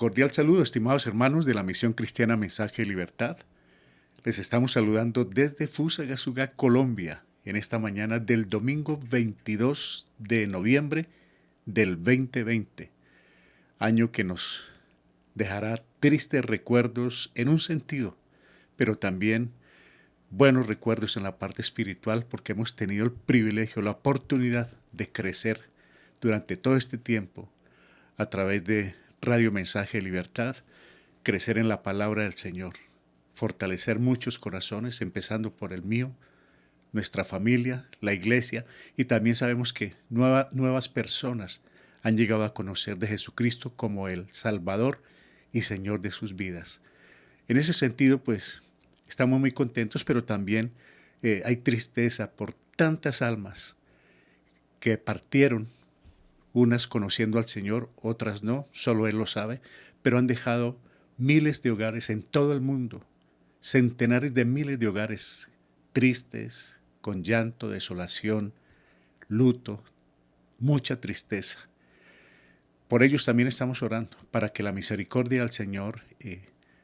Cordial saludo, estimados hermanos de la Misión Cristiana Mensaje de Libertad. Les estamos saludando desde Fusagasugá, Colombia, en esta mañana del domingo 22 de noviembre del 2020, año que nos dejará tristes recuerdos en un sentido, pero también buenos recuerdos en la parte espiritual, porque hemos tenido el privilegio, la oportunidad de crecer durante todo este tiempo a través de Radio Mensaje de Libertad, crecer en la palabra del Señor, fortalecer muchos corazones, empezando por el mío, nuestra familia, la iglesia, y también sabemos que nuevas personas han llegado a conocer de Jesucristo como el Salvador y Señor de sus vidas. En ese sentido, pues, estamos muy contentos, pero también hay tristeza por tantas almas que partieron, unas conociendo al Señor, otras no, solo Él lo sabe, pero han dejado miles de hogares en todo el mundo, centenares de miles de hogares tristes, con llanto, desolación, luto, mucha tristeza. Por ellos también estamos orando, para que la misericordia del Señor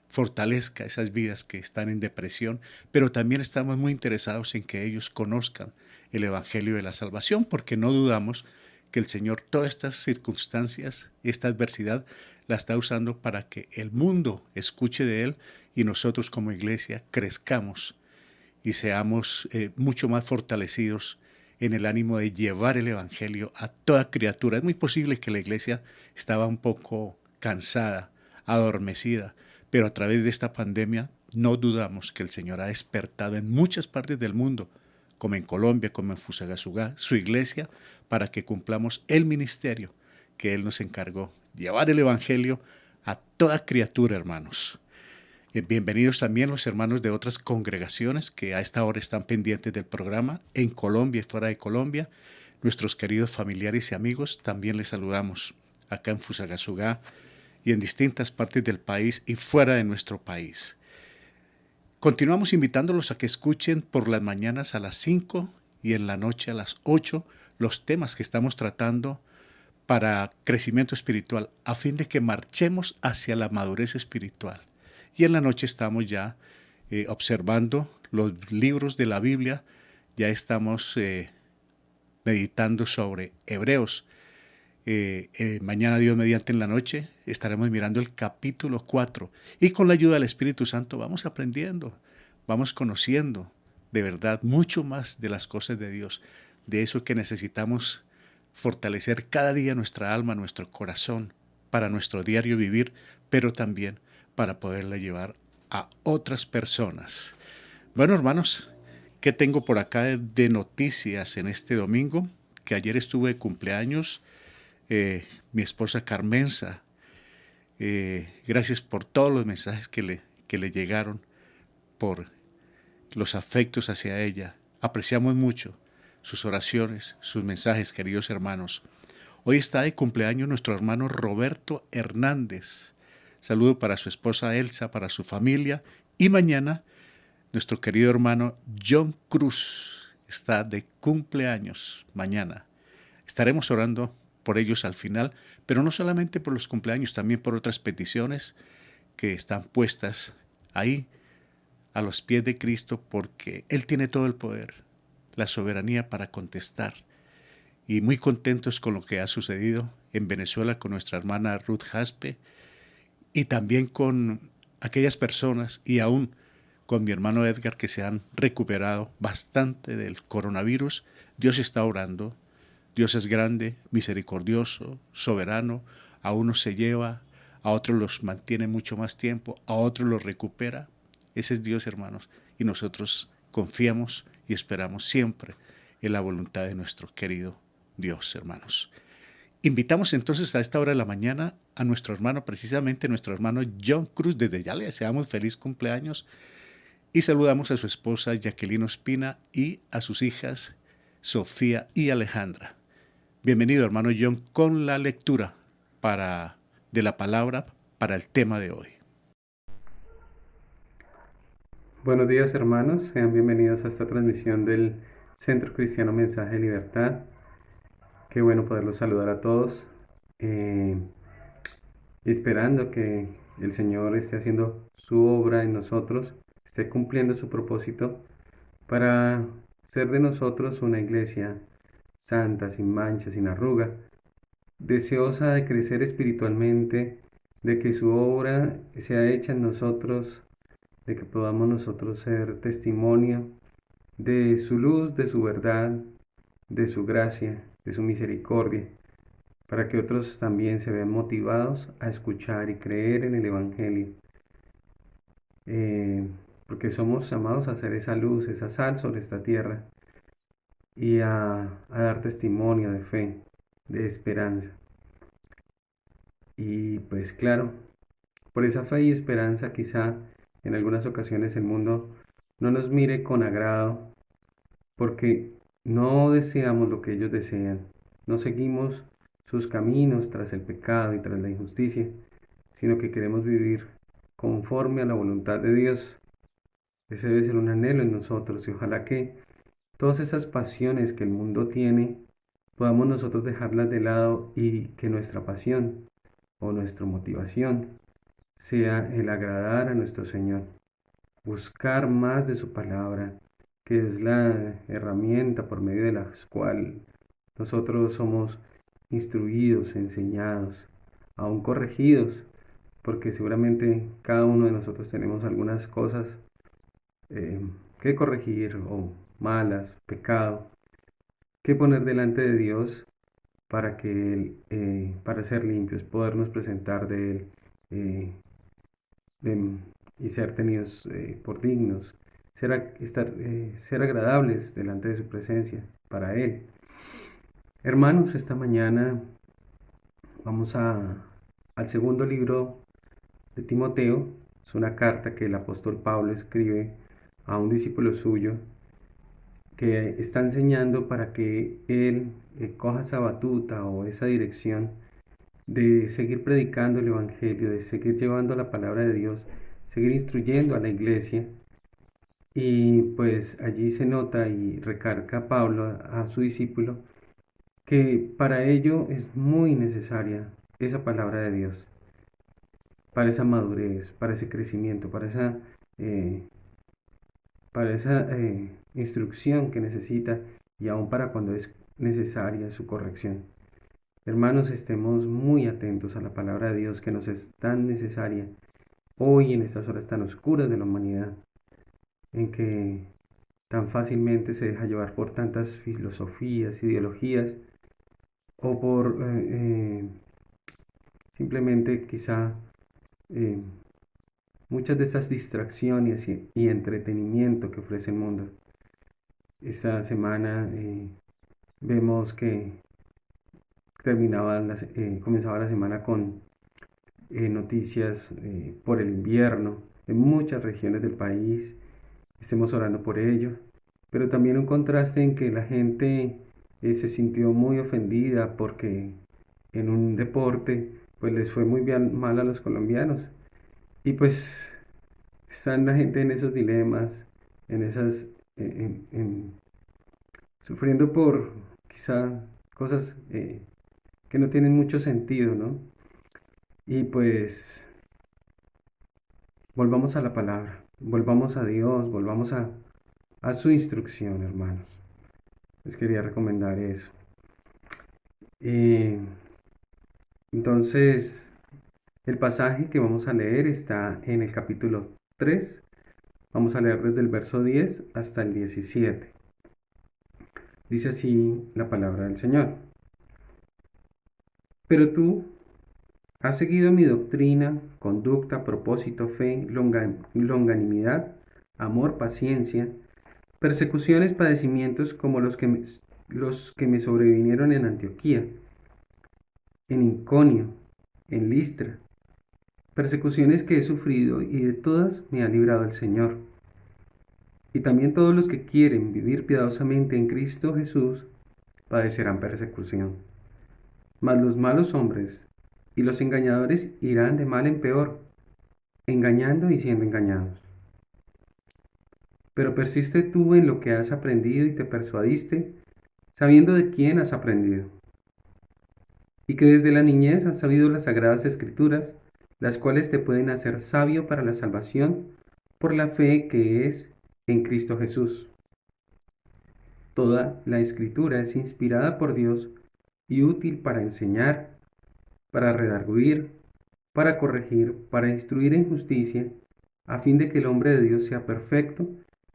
fortalezca esas vidas que están en depresión, pero también estamos muy interesados en que ellos conozcan el Evangelio de la Salvación, porque no dudamos que el Señor todas estas circunstancias, esta adversidad, la está usando para que el mundo escuche de Él y nosotros como iglesia crezcamos y seamos mucho más fortalecidos en el ánimo de llevar el Evangelio a toda criatura. Es muy posible que la iglesia estaba un poco cansada, adormecida, pero a través de esta pandemia no dudamos que el Señor ha despertado en muchas partes del mundo, como en Colombia, como en Fusagasugá, su iglesia, para que cumplamos el ministerio que Él nos encargó, llevar el Evangelio a toda criatura, hermanos. Bienvenidos también los hermanos de otras congregaciones que a esta hora están pendientes del programa en Colombia y fuera de Colombia. Nuestros queridos familiares y amigos también les saludamos acá en Fusagasugá y en distintas partes del país y fuera de nuestro país. Continuamos invitándolos a que escuchen por las mañanas a las 5 y en la noche a las 8 los temas que estamos tratando para crecimiento espiritual, a fin de que marchemos hacia la madurez espiritual. Y en la noche estamos ya observando los libros de la Biblia, ya estamos meditando sobre Hebreos. Mañana, Dios mediante, en la noche estaremos mirando el capítulo 4 y con la ayuda del Espíritu Santo vamos aprendiendo, vamos conociendo de verdad mucho más de las cosas de Dios, de eso que necesitamos fortalecer cada día nuestra alma, nuestro corazón, para nuestro diario vivir, pero también para poderla llevar a otras personas. Bueno, hermanos, ¿qué tengo por acá de noticias en este domingo? Que ayer estuve de cumpleaños, mi esposa Carmenza. Gracias por todos los mensajes que le llegaron, por los afectos hacia ella. Apreciamos mucho sus oraciones, sus mensajes, queridos hermanos. Hoy está de cumpleaños nuestro hermano Roberto Hernández. Saludo para su esposa Elsa, para su familia. Y mañana nuestro querido hermano John Cruz está de cumpleaños mañana. Estaremos orando por ellos al final, pero no solamente por los cumpleaños, también por otras peticiones que están puestas ahí a los pies de Cristo, porque Él tiene todo el poder, la soberanía para contestar. Y muy contentos con lo que ha sucedido en Venezuela con nuestra hermana Ruth Jaspe y también con aquellas personas y aún con mi hermano Edgar que se han recuperado bastante del coronavirus. Dios está orando, Dios es grande, misericordioso, soberano, a unos se lleva, a otros los mantiene mucho más tiempo, a otros los recupera. Ese es Dios, hermanos, y nosotros confiamos y esperamos siempre en la voluntad de nuestro querido Dios, hermanos. Invitamos entonces a esta hora de la mañana a nuestro hermano, precisamente nuestro hermano John Cruz. Desde ya le deseamos feliz cumpleaños y saludamos a su esposa Jacqueline Ospina y a sus hijas Sofía y Alejandra. Bienvenido, hermano John, con la lectura de la palabra para el tema de hoy. Buenos días, hermanos, sean bienvenidos a esta transmisión del Centro Cristiano Mensaje de Libertad. Qué bueno poderlos saludar a todos. esperando que el Señor esté haciendo su obra en nosotros, esté cumpliendo su propósito para ser de nosotros una iglesia santa, sin mancha, sin arruga, deseosa de crecer espiritualmente, de que su obra sea hecha en nosotros, de que podamos nosotros ser testimonio de su luz, de su verdad, de su gracia, de su misericordia, para que otros también se vean motivados a escuchar y creer en el Evangelio, eh, porque somos llamados a hacer esa luz, esa sal sobre esta tierra y a dar testimonio de fe, de esperanza. Y pues claro, por esa fe y esperanza quizá en algunas ocasiones el mundo no nos mire con agrado porque no deseamos lo que ellos desean, no seguimos sus caminos tras el pecado y tras la injusticia, sino que queremos vivir conforme a la voluntad de Dios. Ese debe ser un anhelo en nosotros y ojalá que todas esas pasiones que el mundo tiene podamos nosotros dejarlas de lado y que nuestra pasión o nuestra motivación sea el agradar a nuestro Señor, buscar más de su palabra, que es la herramienta por medio de la cual nosotros somos instruidos, enseñados, aún corregidos, porque seguramente cada uno de nosotros tenemos algunas cosas eh, que corregir o malas, pecado, que poner delante de Dios para que para ser limpios, podernos presentar de Él eh, de- y ser tenidos por dignos, ser agradables delante de su presencia para Él. Hermanos, esta mañana vamos al segundo libro de Timoteo. Es una carta que el apóstol Pablo escribe a un discípulo suyo que está enseñando para que él coja esa batuta o esa dirección de seguir predicando el Evangelio, de seguir llevando la palabra de Dios, seguir instruyendo a la iglesia. Y pues allí se nota y recarga Pablo a su discípulo que para ello es muy necesaria esa palabra de Dios, para esa madurez, para ese crecimiento, eh, para esa instrucción que necesita y aún para cuando es necesaria su corrección. Hermanos, estemos muy atentos a la palabra de Dios que nos es tan necesaria hoy en estas horas tan oscuras de la humanidad, en que tan fácilmente se deja llevar por tantas filosofías, ideologías o por simplemente quizá eh, muchas de estas distracciones y entretenimiento que ofrece el mundo. Esta semana vemos que comenzaba la semana con noticias por el invierno en muchas regiones del país. Estemos orando por ello, pero también un contraste en que la gente se sintió muy ofendida porque en un deporte pues les fue muy bien, mal a los colombianos y pues están la gente en esos dilemas, en esas, sufriendo por quizá cosas que no tienen mucho sentido, ¿no? Y pues volvamos a la palabra, volvamos a Dios, volvamos a su instrucción, hermanos. Les quería recomendar eso. Eh, entonces, el pasaje que vamos a leer está en el capítulo 3. Vamos a leer desde el verso 10 hasta el 17. Dice así la palabra del Señor. Pero tú has seguido mi doctrina, conducta, propósito, fe, longanimidad, amor, paciencia, persecuciones, padecimientos como los que me sobrevinieron en Antioquía, en Iconio, en Listra, persecuciones que he sufrido y de todas me ha librado el Señor. Y también todos los que quieren vivir piadosamente en Cristo Jesús padecerán persecución. Mas los malos hombres y los engañadores irán de mal en peor, engañando y siendo engañados. Pero persiste tú en lo que has aprendido y te persuadiste, sabiendo de quién has aprendido, y que desde la niñez has sabido las sagradas escrituras, las cuales te pueden hacer sabio para la salvación por la fe que es en Cristo Jesús. Toda la escritura es inspirada por Dios y útil para enseñar, para redarguir, para corregir, para instruir en justicia, a fin de que el hombre de Dios sea perfecto,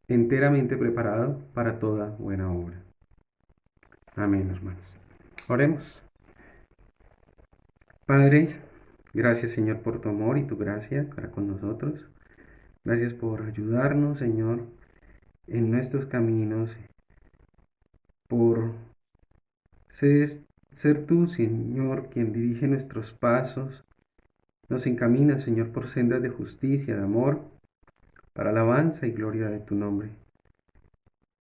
enteramente preparado para toda buena obra. Amén, hermanos. Oremos. Padre, gracias Señor por tu amor y tu gracia para con nosotros. Gracias por ayudarnos, Señor, en nuestros caminos, por ser, ser tú, Señor, quien dirige nuestros pasos. Nos encamina, Señor, por sendas de justicia, de amor, para alabanza y gloria de tu nombre.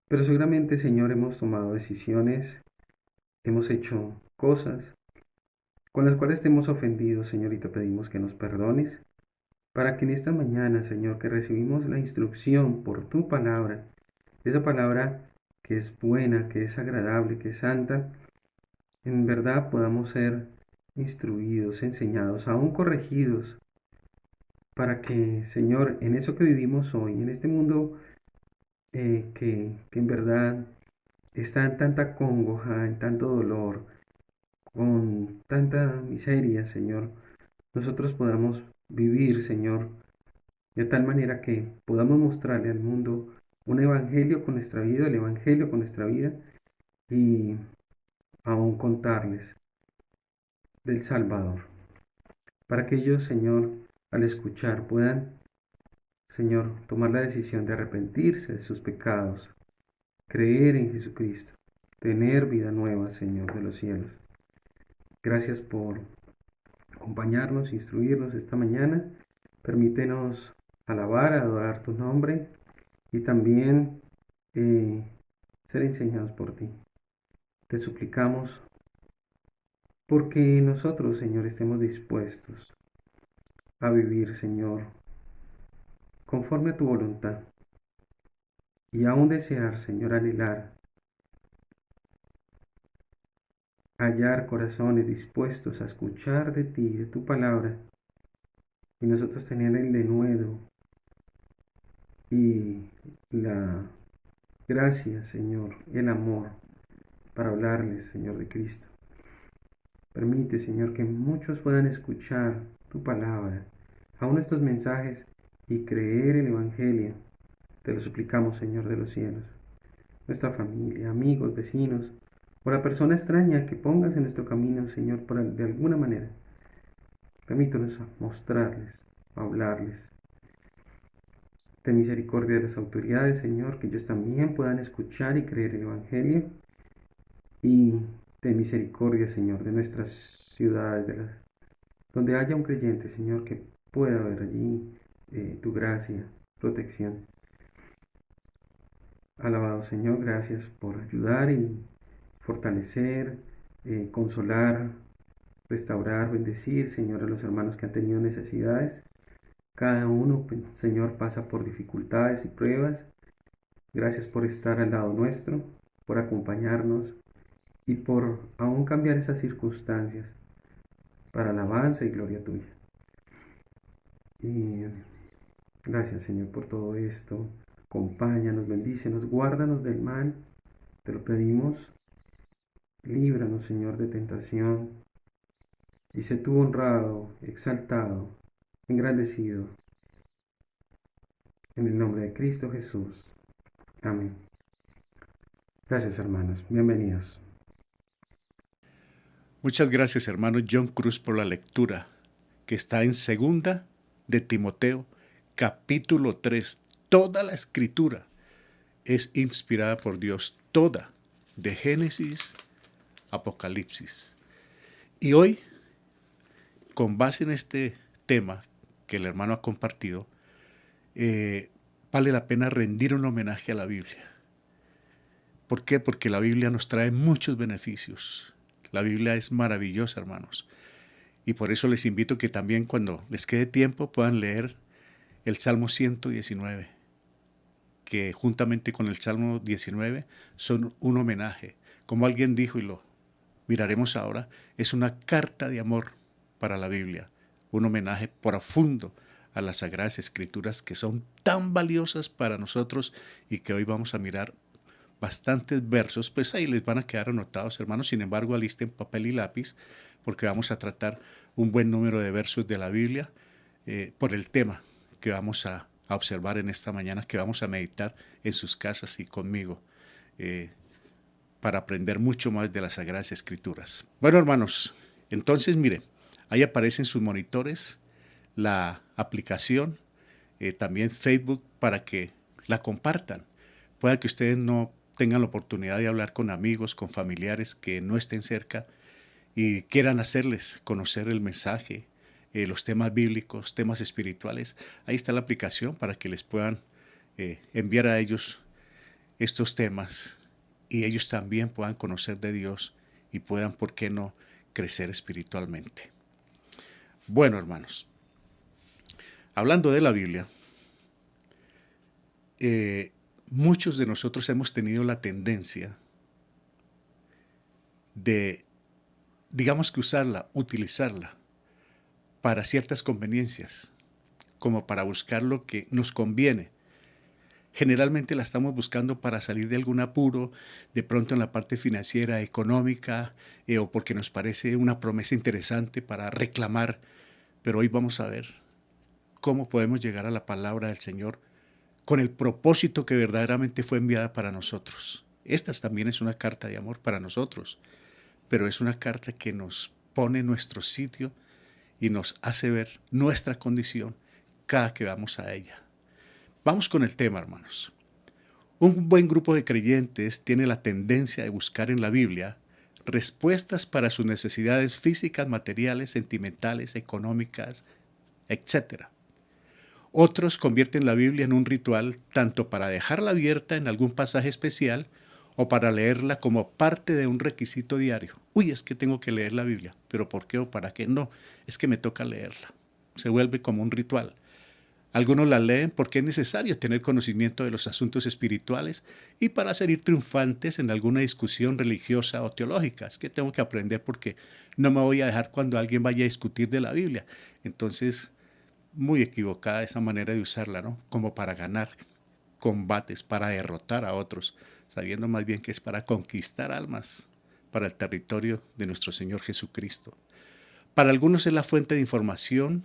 Pero seguramente, Señor, hemos tomado decisiones, hemos hecho cosas con las cuales te hemos ofendido, Señor, y te pedimos que nos perdones, para que en esta mañana, Señor, que recibimos la instrucción por tu palabra, esa palabra que es buena, que es agradable, que es santa, en verdad podamos ser instruidos, enseñados, aún corregidos, para que, Señor, en eso que vivimos hoy, en este mundo que en verdad está en tanta congoja, en tanto dolor, con tanta miseria, Señor, nosotros podamos vivir, Señor, de tal manera que podamos mostrarle al mundo un evangelio con nuestra vida, el evangelio con nuestra vida, y aún contarles del Salvador, para que ellos, Señor, al escuchar puedan, Señor, tomar la decisión de arrepentirse de sus pecados, creer en Jesucristo, tener vida nueva, Señor de los cielos. Gracias por acompañarnos, instruirnos esta mañana. Permítenos alabar, adorar tu nombre y también eh, ser enseñados por ti. Te suplicamos porque nosotros, Señor, estemos dispuestos a vivir, Señor, conforme a tu voluntad y aún desear, Señor, anhelar, hallar corazones dispuestos a escuchar de ti, de tu palabra, y nosotros tener el denuedo y la gracia, Señor, el amor para hablarles, Señor, de Cristo. Permite, Señor, que muchos puedan escuchar tu palabra, aún estos mensajes, y creer el Evangelio. Te lo suplicamos, Señor de los cielos. Nuestra familia, amigos, vecinos, o la persona extraña que pongas en nuestro camino, Señor, de alguna manera. Permítanos mostrarles, hablarles. Ten misericordia de las autoridades, Señor, que ellos también puedan escuchar y creer el Evangelio. Y ten misericordia, Señor, de nuestras ciudades, donde haya un creyente, Señor, que pueda haber allí tu gracia, protección. Alabado, Señor, gracias por ayudar y fortalecer, consolar, restaurar, bendecir, Señor, a los hermanos que han tenido necesidades. Cada uno, Señor, pasa por dificultades y pruebas. Gracias por estar al lado nuestro, por acompañarnos y por aún cambiar esas circunstancias para alabanza y gloria tuya. Y gracias, Señor, por todo esto. Acompáñanos, bendícenos, guárdanos del mal. Te lo pedimos. Líbranos, Señor, de tentación. Y sé tú honrado, exaltado, engrandecido. En el nombre de Cristo Jesús. Amén. Gracias, hermanos. Bienvenidos. Muchas gracias, hermano John Cruz, por la lectura que está en segunda de Timoteo, capítulo 3. Toda la escritura es inspirada por Dios, toda, de Génesis, Apocalipsis. Y hoy, con base en este tema que el hermano ha compartido, vale la pena rendir un homenaje a la Biblia. ¿Por qué? Porque la Biblia nos trae muchos beneficios. La Biblia es maravillosa, hermanos. Y por eso les invito que también cuando les quede tiempo puedan leer el Salmo 119, que juntamente con el Salmo 19 son un homenaje. Como alguien dijo y lo miraremos ahora, es una carta de amor para la Biblia, un homenaje profundo a las Sagradas Escrituras que son tan valiosas para nosotros y que hoy vamos a mirar bastantes versos, pues ahí les van a quedar anotados, hermanos. Sin embargo, alisten papel y lápiz porque vamos a tratar un buen número de versos de la Biblia por el tema que vamos a observar en esta mañana, que vamos a meditar en sus casas y conmigo para aprender mucho más de las Sagradas Escrituras. Bueno, hermanos, entonces mire, ahí aparecen sus monitores, la aplicación, también Facebook, para que la compartan. Pueda que ustedes no tengan la oportunidad de hablar con amigos, con familiares que no estén cerca y quieran hacerles conocer el mensaje, los temas bíblicos, temas espirituales. Ahí está la aplicación para que les puedan enviar a ellos estos temas y ellos también puedan conocer de Dios y puedan, ¿por qué no?, crecer espiritualmente. Bueno, hermanos, hablando de la Biblia, muchos de nosotros hemos tenido la tendencia de, digamos que utilizarla para ciertas conveniencias, como para buscar lo que nos conviene. Generalmente la estamos buscando para salir de algún apuro, de pronto en la parte financiera, económica, o porque nos parece una promesa interesante para reclamar. Pero hoy vamos a ver cómo podemos llegar a la palabra del Señor con el propósito que verdaderamente fue enviada para nosotros. Esta también es una carta de amor para nosotros, pero es una carta que nos pone en nuestro sitio y nos hace ver nuestra condición cada que vamos a ella. Vamos con el tema, hermanos. Un buen grupo de creyentes tiene la tendencia de buscar en la Biblia respuestas para sus necesidades físicas, materiales, sentimentales, económicas, etc. Otros convierten la Biblia en un ritual tanto para dejarla abierta en algún pasaje especial o para leerla como parte de un requisito diario. Uy, es que tengo que leer la Biblia, pero ¿por qué o para qué? No, es que me toca leerla. Se vuelve como un ritual. Algunos la leen porque es necesario tener conocimiento de los asuntos espirituales y para salir triunfantes en alguna discusión religiosa o teológica. Es que tengo que aprender porque no me voy a dejar cuando alguien vaya a discutir de la Biblia. Entonces, muy equivocada esa manera de usarla, ¿no? Como para ganar combates, para derrotar a otros, sabiendo más bien que es para conquistar almas para el territorio de nuestro Señor Jesucristo. Para algunos es la fuente de información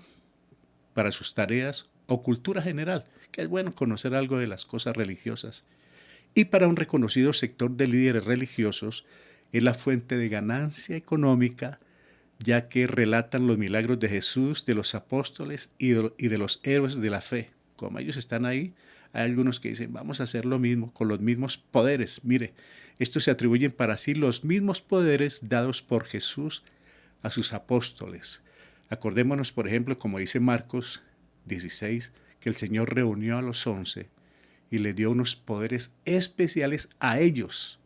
para sus tareas o cultura general, que es bueno conocer algo de las cosas religiosas. Y para un reconocido sector de líderes religiosos es la fuente de ganancia económica, ya que relatan los milagros de Jesús, de los apóstoles y de los héroes de la fe. Como ellos están ahí, hay algunos que dicen, vamos a hacer lo mismo, con los mismos poderes. Mire, estos se atribuyen para sí los mismos poderes dados por Jesús a sus apóstoles. Acordémonos, por ejemplo, como dice Marcos 16, que el Señor reunió a los 11 y le dio unos poderes especiales a ellos,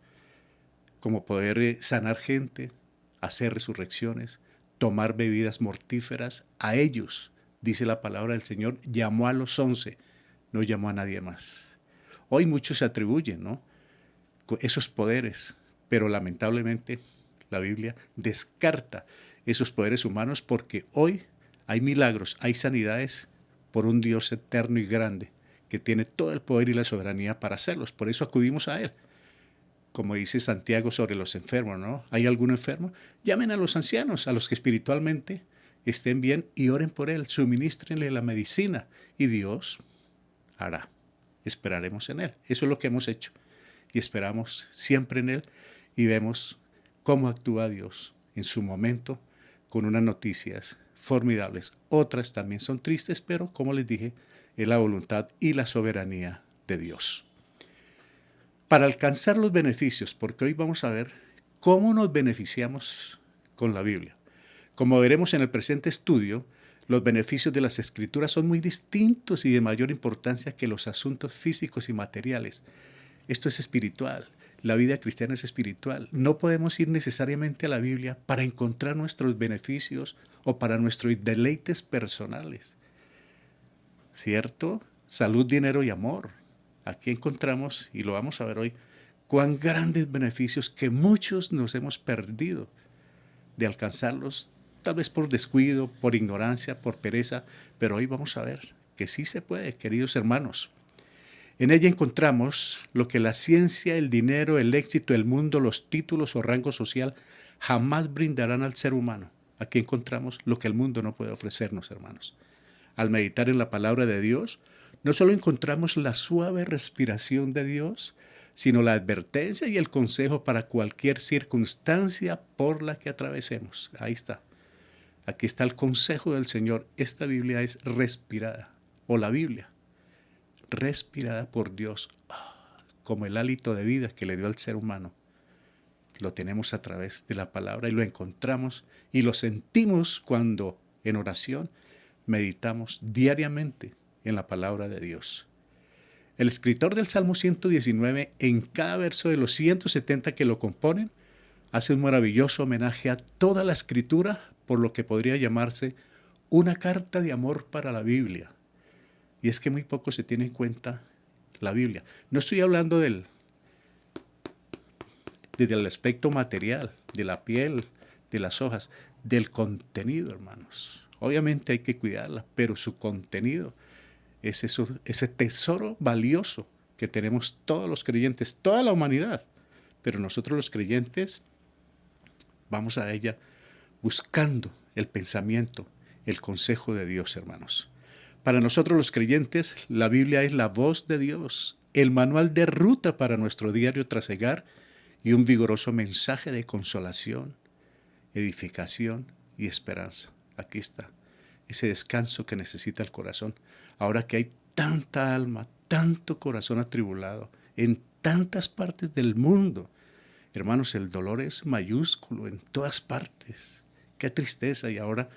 como poder sanar gente, hacer resurrecciones, tomar bebidas mortíferas. A ellos, dice la palabra del Señor, llamó a los 11, no llamó a nadie más. Hoy muchos se atribuyen, ¿no?, esos poderes, pero lamentablemente la Biblia descarta esos poderes humanos porque hoy hay milagros, hay sanidades por un Dios eterno y grande que tiene todo el poder y la soberanía para hacerlos. Por eso acudimos a Él. Como dice Santiago sobre los enfermos, ¿no? ¿Hay algún enfermo? Llamen a los ancianos, a los que espiritualmente estén bien y oren por él, suministrenle la medicina y Dios hará. Esperaremos en Él. Eso es lo que hemos hecho y esperamos siempre en Él y vemos cómo actúa Dios en su momento con unas noticias formidables. Otras también son tristes, pero como les dije, es la voluntad y la soberanía de Dios. Para alcanzar los beneficios, porque hoy vamos a ver cómo nos beneficiamos con la Biblia. Como veremos en el presente estudio, los beneficios de las Escrituras son muy distintos y de mayor importancia que los asuntos físicos y materiales. Esto es espiritual. La vida cristiana es espiritual. No podemos ir necesariamente a la Biblia para encontrar nuestros beneficios o para nuestros deleites personales. ¿Cierto? Salud, dinero y amor. Aquí encontramos, y lo vamos a ver hoy, cuán grandes beneficios que muchos nos hemos perdido de alcanzarlos, tal vez por descuido, por ignorancia, por pereza, pero hoy vamos a ver que sí se puede, queridos hermanos. En ella encontramos lo que la ciencia, el dinero, el éxito, el mundo, los títulos o rango social jamás brindarán al ser humano. Aquí encontramos lo que el mundo no puede ofrecernos, hermanos. Al meditar en la palabra de Dios, no solo encontramos la suave respiración de Dios, sino la advertencia y el consejo para cualquier circunstancia por la que atravesemos. Ahí está. Aquí está el consejo del Señor. Esta Biblia es respirada, o la Biblia, respirada por Dios, como el hálito de vida que le dio al ser humano. Lo tenemos a través de la palabra y lo encontramos y lo sentimos cuando en oración meditamos diariamente en la palabra de Dios. El escritor del Salmo 119, en cada verso de los 170 que lo componen, hace un maravilloso homenaje a toda la escritura, por lo que podría llamarse una carta de amor para la Biblia. Y es que muy poco se tiene en cuenta la Biblia. No estoy hablando del aspecto material, de la piel, de las hojas, del contenido, hermanos. Obviamente hay que cuidarla, pero su contenido es ese tesoro valioso que tenemos todos los creyentes, toda la humanidad. Pero nosotros los creyentes vamos a ella buscando el pensamiento, el consejo de Dios, hermanos. Para nosotros los creyentes, la Biblia es la voz de Dios, el manual de ruta para nuestro diario trasegar y un vigoroso mensaje de consolación, edificación y esperanza. Aquí está, ese descanso que necesita el corazón. Ahora que hay tanta alma, tanto corazón atribulado en tantas partes del mundo, hermanos, el dolor es mayúsculo en todas partes. Qué tristeza. Y ahora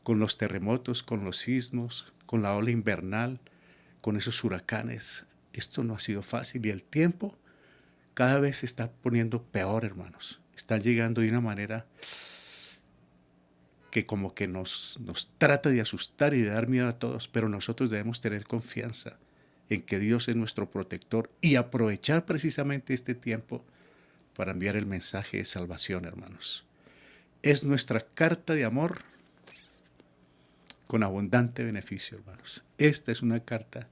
con los terremotos, con los sismos, con la ola invernal, con esos huracanes, esto no ha sido fácil y el tiempo cada vez se está poniendo peor, hermanos. Está llegando de una manera que como que nos trata de asustar y de dar miedo a todos, pero nosotros debemos tener confianza en que Dios es nuestro protector y aprovechar precisamente este tiempo para enviar el mensaje de salvación, hermanos. Es nuestra carta de amor con abundante beneficio, hermanos. Esta es una carta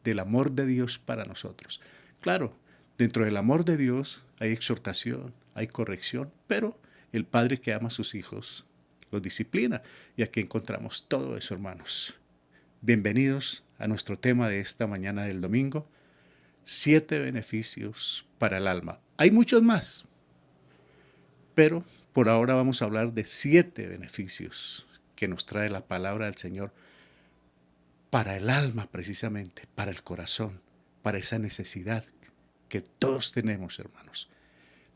del amor de Dios para nosotros. Claro, dentro del amor de Dios hay exhortación, hay corrección, pero el Padre que ama a sus hijos los disciplina. Y aquí encontramos todo eso, hermanos. Bienvenidos a nuestro tema de esta mañana del domingo, 7 beneficios para el alma. Hay muchos más, pero por ahora vamos a hablar de 7 beneficios que nos trae la palabra del Señor para el alma precisamente, para el corazón, para esa necesidad que todos tenemos, hermanos.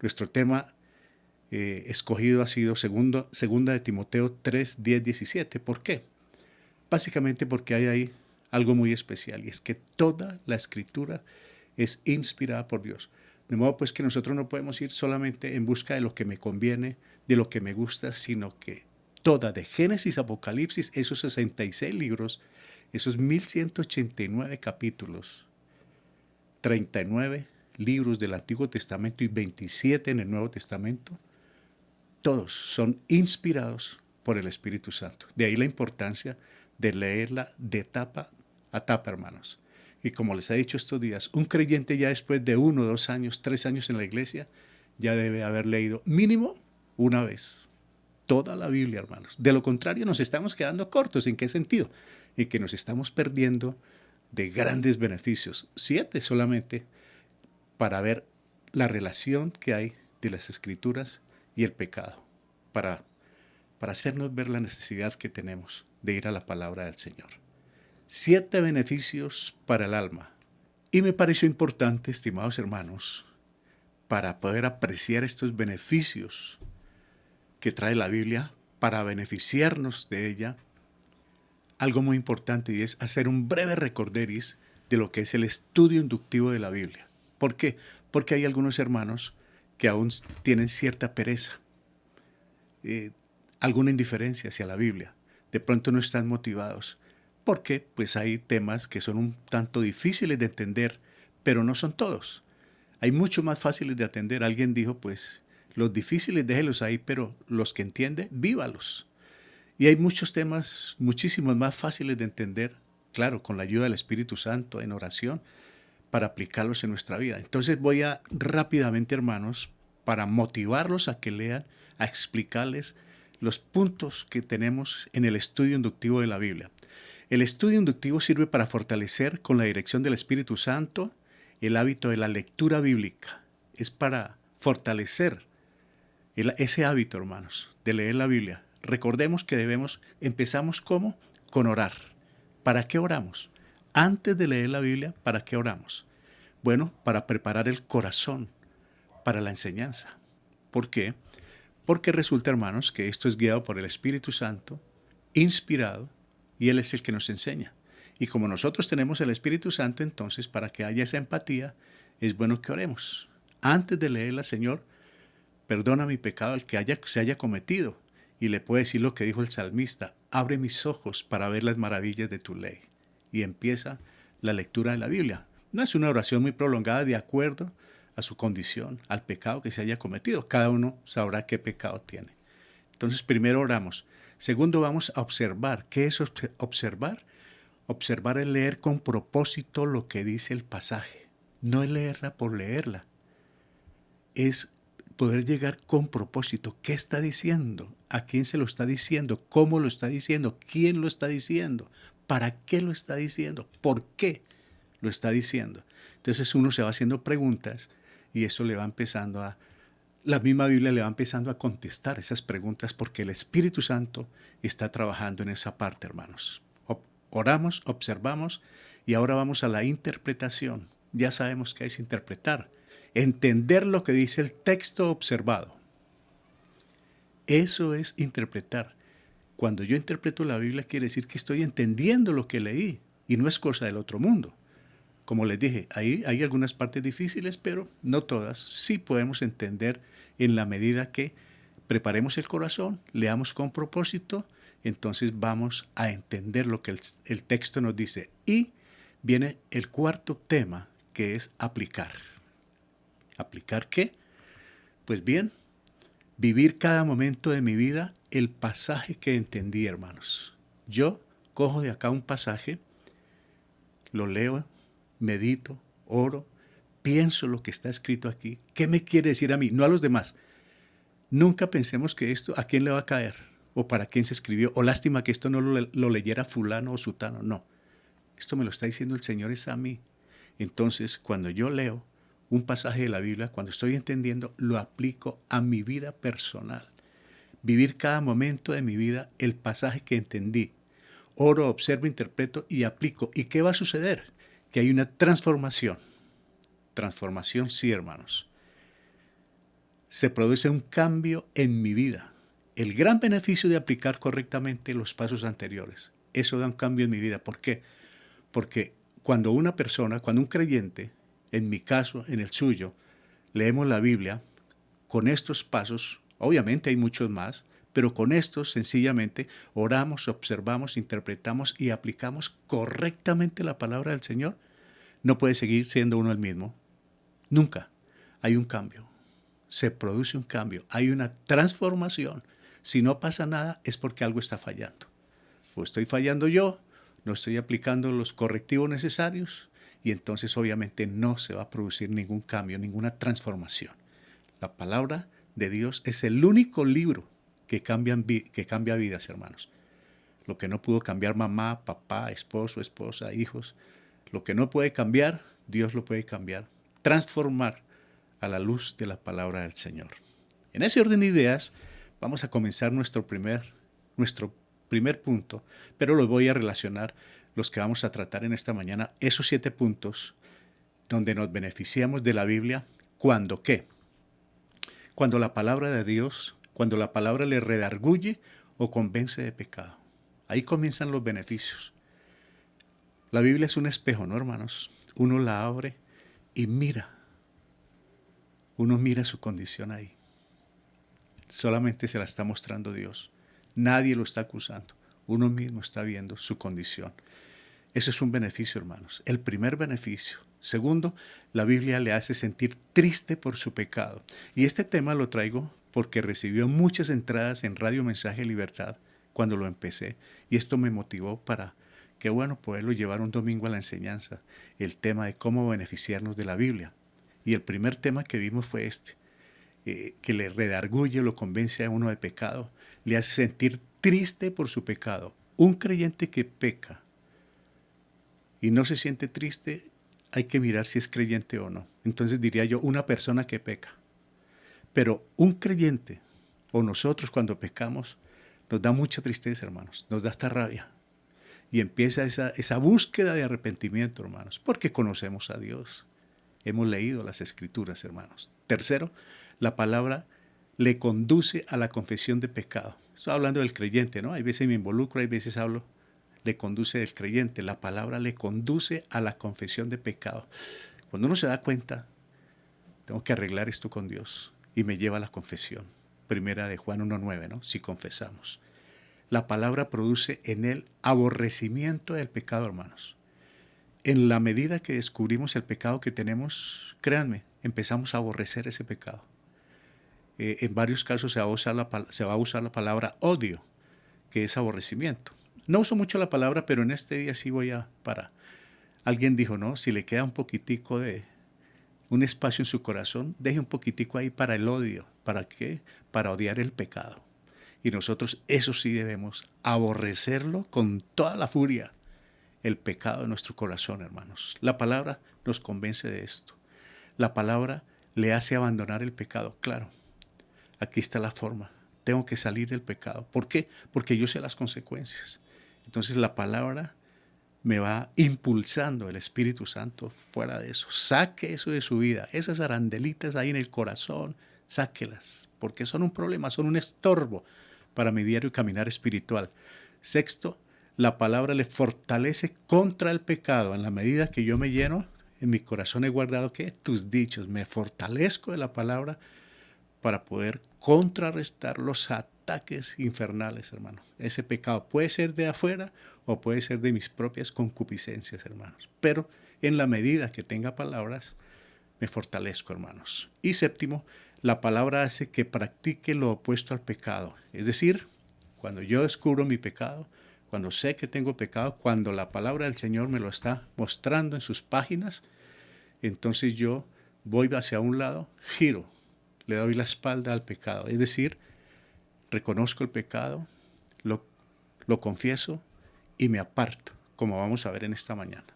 Nuestro tema escogido ha sido segunda de Timoteo 3, 10, 17. ¿Por qué? Básicamente porque hay ahí algo muy especial y es que toda la escritura es inspirada por Dios. De modo pues que nosotros no podemos ir solamente en busca de lo que me conviene, de lo que me gusta, sino que toda, de Génesis a Apocalipsis, esos 66 libros, esos 1189 capítulos, 39 libros del Antiguo Testamento y 27 en el Nuevo Testamento, todos son inspirados por el Espíritu Santo. De ahí la importancia de leerla de tapa a tapa, hermanos. Y como les he dicho estos días, un creyente ya después de 1, 2 años, 3 años en la iglesia, ya debe haber leído mínimo una vez toda la Biblia, hermanos. De lo contrario, nos estamos quedando cortos. ¿En qué sentido? En que nos estamos perdiendo de grandes beneficios. 7 solamente para ver la relación que hay de las Escrituras y el pecado, para hacernos ver la necesidad que tenemos de ir a la palabra del Señor. 7 beneficios para el alma. Y me pareció importante, estimados hermanos, para poder apreciar estos beneficios que trae la Biblia, para beneficiarnos de ella, algo muy importante y es hacer un breve recorderis de lo que es el estudio inductivo de la Biblia. ¿Por qué? Porque hay algunos hermanos que aún tienen cierta pereza, alguna indiferencia hacia la Biblia. De pronto no están motivados. Porque pues hay temas que son un tanto difíciles de entender, pero no son todos. Hay mucho más fáciles de atender. Alguien dijo, pues, Los difíciles déjelos ahí, pero los que entiende, vívalos. Y hay muchos temas, muchísimos más fáciles de entender, claro, con la ayuda del Espíritu Santo en oración, para aplicarlos en nuestra vida. Entonces voy a rápidamente, hermanos, para motivarlos a que lean, a explicarles los puntos que tenemos en el estudio inductivo de la Biblia. El estudio inductivo sirve para fortalecer con la dirección del Espíritu Santo el hábito de la lectura bíblica. Es para fortalecer ese hábito, hermanos, de leer la Biblia. Recordemos que empezamos ¿cómo? Con orar. ¿Para qué oramos? Antes de leer la Biblia, ¿para qué oramos? Bueno, para preparar el corazón para la enseñanza. ¿Por qué? Porque resulta, hermanos, que esto es guiado por el Espíritu Santo, inspirado, y Él es el que nos enseña. Y como nosotros tenemos el Espíritu Santo, entonces, para que haya esa empatía, es bueno que oremos. Antes de leerla, Señor, perdona mi pecado el que se haya cometido. Y le puede decir lo que dijo el salmista: abre mis ojos para ver las maravillas de tu ley. Y empieza la lectura de la Biblia. No es una oración muy prolongada, de acuerdo a su condición, al pecado que se haya cometido. Cada uno sabrá qué pecado tiene. Entonces, primero oramos. Segundo, vamos a observar. ¿Qué es observar? Observar es leer con propósito lo que dice el pasaje. No es leerla por leerla. Es poder llegar con propósito. ¿Qué está diciendo? ¿A quién se lo está diciendo? ¿Cómo lo está diciendo? ¿Quién lo está diciendo? ¿Para qué lo está diciendo? ¿Por qué lo está diciendo? Entonces uno se va haciendo preguntas y eso le va empezando a... La misma Biblia le va empezando a contestar esas preguntas porque el Espíritu Santo está trabajando en esa parte, hermanos. Oramos, observamos y ahora vamos a la interpretación. Ya sabemos qué es interpretar. Entender lo que dice el texto observado. Eso es interpretar. Cuando yo interpreto la Biblia quiere decir que estoy entendiendo lo que leí y no es cosa del otro mundo. Como les dije, ahí hay algunas partes difíciles, pero no todas. Sí podemos entender en la medida que preparemos el corazón, leamos con propósito, entonces vamos a entender lo que el texto nos dice. Y viene el cuarto tema, que es aplicar. ¿Aplicar qué? Pues bien, vivir cada momento de mi vida el pasaje que entendí, hermanos. Yo cojo de acá un pasaje, lo leo, medito, oro, pienso lo que está escrito aquí. ¿Qué me quiere decir a mí? No a los demás. Nunca pensemos que esto a quién le va a caer o para quién se escribió o lástima que esto no lo leyera fulano o sutano. No, esto me lo está diciendo el Señor, es a mí. Entonces, cuando yo leo un pasaje de la Biblia, cuando estoy entendiendo, lo aplico a mi vida personal. Vivir cada momento de mi vida el pasaje que entendí. Oro, observo, interpreto y aplico. ¿Y qué va a suceder? Que hay una transformación. Transformación, sí, hermanos. Se produce un cambio en mi vida. El gran beneficio de aplicar correctamente los pasos anteriores. Eso da un cambio en mi vida. ¿Por qué? Porque cuando una persona, cuando un creyente, en mi caso, en el suyo, leemos la Biblia, con estos pasos, obviamente hay muchos más, pero con estos sencillamente oramos, observamos, interpretamos y aplicamos correctamente la palabra del Señor, no puede seguir siendo uno el mismo. Nunca. Hay un cambio. Se produce un cambio. Hay una transformación. Si no pasa nada es porque algo está fallando. O estoy fallando yo, no estoy aplicando los correctivos necesarios y entonces obviamente no se va a producir ningún cambio, ninguna transformación. La palabra de Dios es el único libro que cambia vidas, hermanos. Lo que no pudo cambiar mamá, papá, esposo, esposa, hijos, lo que no puede cambiar, Dios lo puede cambiar, transformar a la luz de la palabra del Señor. En ese orden de ideas, vamos a comenzar nuestro primer punto, pero los voy a relacionar los que vamos a tratar en esta mañana, esos 7 puntos donde nos beneficiamos de la Biblia. ¿Cuándo qué? Cuando la palabra de Dios, cuando la palabra le redarguye o convence de pecado. Ahí comienzan los beneficios. La Biblia es un espejo, ¿no, hermanos? Uno la abre y mira. Uno mira su condición ahí. Solamente se la está mostrando Dios. Nadie lo está acusando. Uno mismo está viendo su condición. Ese es un beneficio, hermanos. El primer beneficio Segundo, la Biblia le hace sentir triste por su pecado. Y este tema lo traigo porque recibió muchas entradas en Radio Mensaje Libertad cuando lo empecé. Y esto me motivó para, qué bueno, poderlo llevar un domingo a la enseñanza, el tema de cómo beneficiarnos de la Biblia. Y el primer tema que vimos fue este, que le redarguye, lo convence a uno de pecado, le hace sentir triste por su pecado. Un creyente que peca y no se siente triste, hay que mirar si es creyente o no. Entonces diría yo, una persona que peca. Pero un creyente, o nosotros cuando pecamos, nos da mucha tristeza, hermanos, nos da hasta rabia. Y empieza esa búsqueda de arrepentimiento, hermanos, porque conocemos a Dios. Hemos leído las Escrituras, hermanos. Tercero, la palabra le conduce a la confesión de pecado. Estoy hablando del creyente, ¿no? Hay veces me involucro, hay veces hablo, le conduce del creyente. La palabra le conduce a la confesión de pecado. Cuando uno se da cuenta, tengo que arreglar esto con Dios, y me lleva a la confesión. Primera de Juan 1:9, ¿no? Si confesamos. La palabra produce en él aborrecimiento del pecado, hermanos. En la medida que descubrimos el pecado que tenemos, créanme, empezamos a aborrecer ese pecado. En varios casos se va a usar la palabra odio, que es aborrecimiento. No uso mucho la palabra, pero en este día sí voy a parar. Alguien dijo, no, si le queda un poquitico de un espacio en su corazón, deje un poquitico ahí para el odio. ¿Para qué? Para odiar el pecado. Y nosotros eso sí debemos aborrecerlo con toda la furia, el pecado de nuestro corazón, hermanos. La palabra nos convence de esto. La palabra le hace abandonar el pecado. Claro, aquí está la forma. Tengo que salir del pecado. ¿Por qué? Porque yo sé las consecuencias. Entonces la palabra me va impulsando el Espíritu Santo fuera de eso. Saque eso de su vida. Esas arandelitas ahí en el corazón, sáquelas, porque son un problema, son un estorbo para mi diario caminar espiritual. Sexto, la palabra le fortalece contra el pecado. En la medida que yo me lleno, en mi corazón he guardado, ¿qué? Tus dichos. Me fortalezco de la palabra para poder contrarrestar los ataques infernales, hermano. Ese pecado puede ser de afuera o puede ser de mis propias concupiscencias, hermanos. Pero en la medida que tenga palabras, me fortalezco, hermanos. Y séptimo, la palabra hace que practique lo opuesto al pecado. Es decir, cuando yo descubro mi pecado, cuando sé que tengo pecado, cuando la palabra del Señor me lo está mostrando en sus páginas, entonces yo voy hacia un lado, giro, le doy la espalda al pecado. Es decir, reconozco el pecado, lo confieso y me aparto, como vamos a ver en esta mañana.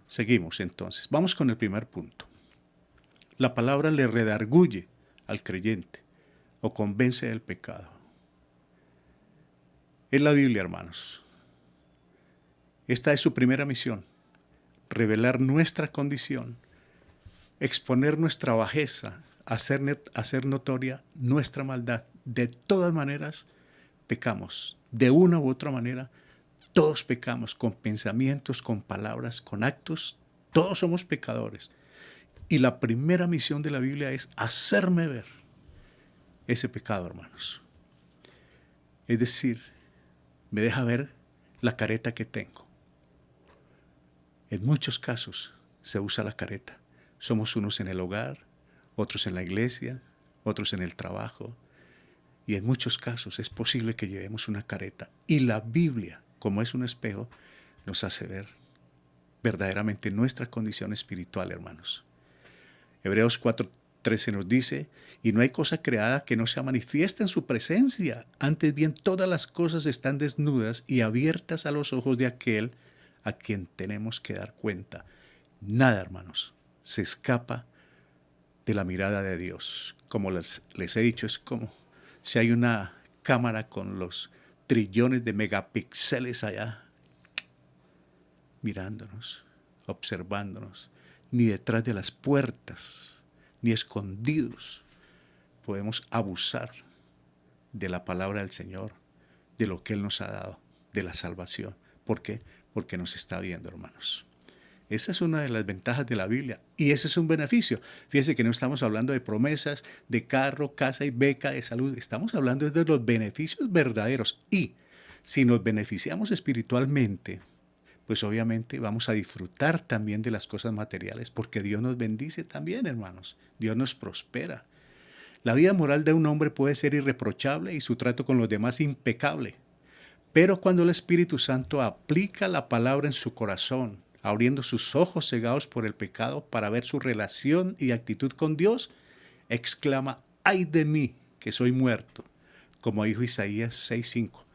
Seguimos entonces. Vamos con el primer punto. La palabra le redarguye al creyente o convence del pecado. Es la Biblia, hermanos. Esta es su primera misión, revelar nuestra condición, exponer nuestra bajeza, hacer notoria nuestra maldad. De todas maneras, pecamos. De una u otra manera, todos pecamos, con pensamientos, con palabras, con actos. Todos somos pecadores. Y la primera misión de la Biblia es hacerme ver ese pecado, hermanos. Es decir, me deja ver la careta que tengo. En muchos casos se usa la careta. Somos unos en el hogar, otros en la iglesia, otros en el trabajo. Y en muchos casos es posible que llevemos una careta. Y la Biblia, como es un espejo, nos hace ver verdaderamente nuestra condición espiritual, hermanos. Hebreos 4:13 nos dice, y no hay cosa creada que no sea manifiesta en su presencia. Antes bien, todas las cosas están desnudas y abiertas a los ojos de aquel a quien tenemos que dar cuenta. Nada, hermanos, se escapa de la mirada de Dios. Como les he dicho, es como si hay una cámara con los trillones de megapíxeles allá, mirándonos, observándonos. Ni detrás de las puertas, ni escondidos, podemos abusar de la palabra del Señor, de lo que Él nos ha dado, de la salvación. ¿Por qué? Porque nos está viendo, hermanos. Esa es una de las ventajas de la Biblia y ese es un beneficio. Fíjense que no estamos hablando de promesas, de carro, casa y beca, de salud. Estamos hablando de los beneficios verdaderos. Y si nos beneficiamos espiritualmente, pues obviamente vamos a disfrutar también de las cosas materiales, porque Dios nos bendice también, hermanos. Dios nos prospera. La vida moral de un hombre puede ser irreprochable y su trato con los demás impecable, pero cuando el Espíritu Santo aplica la palabra en su corazón, abriendo sus ojos cegados por el pecado para ver su relación y actitud con Dios, exclama: ¡ay de mí, que soy muerto! Como dijo Isaías 6:5.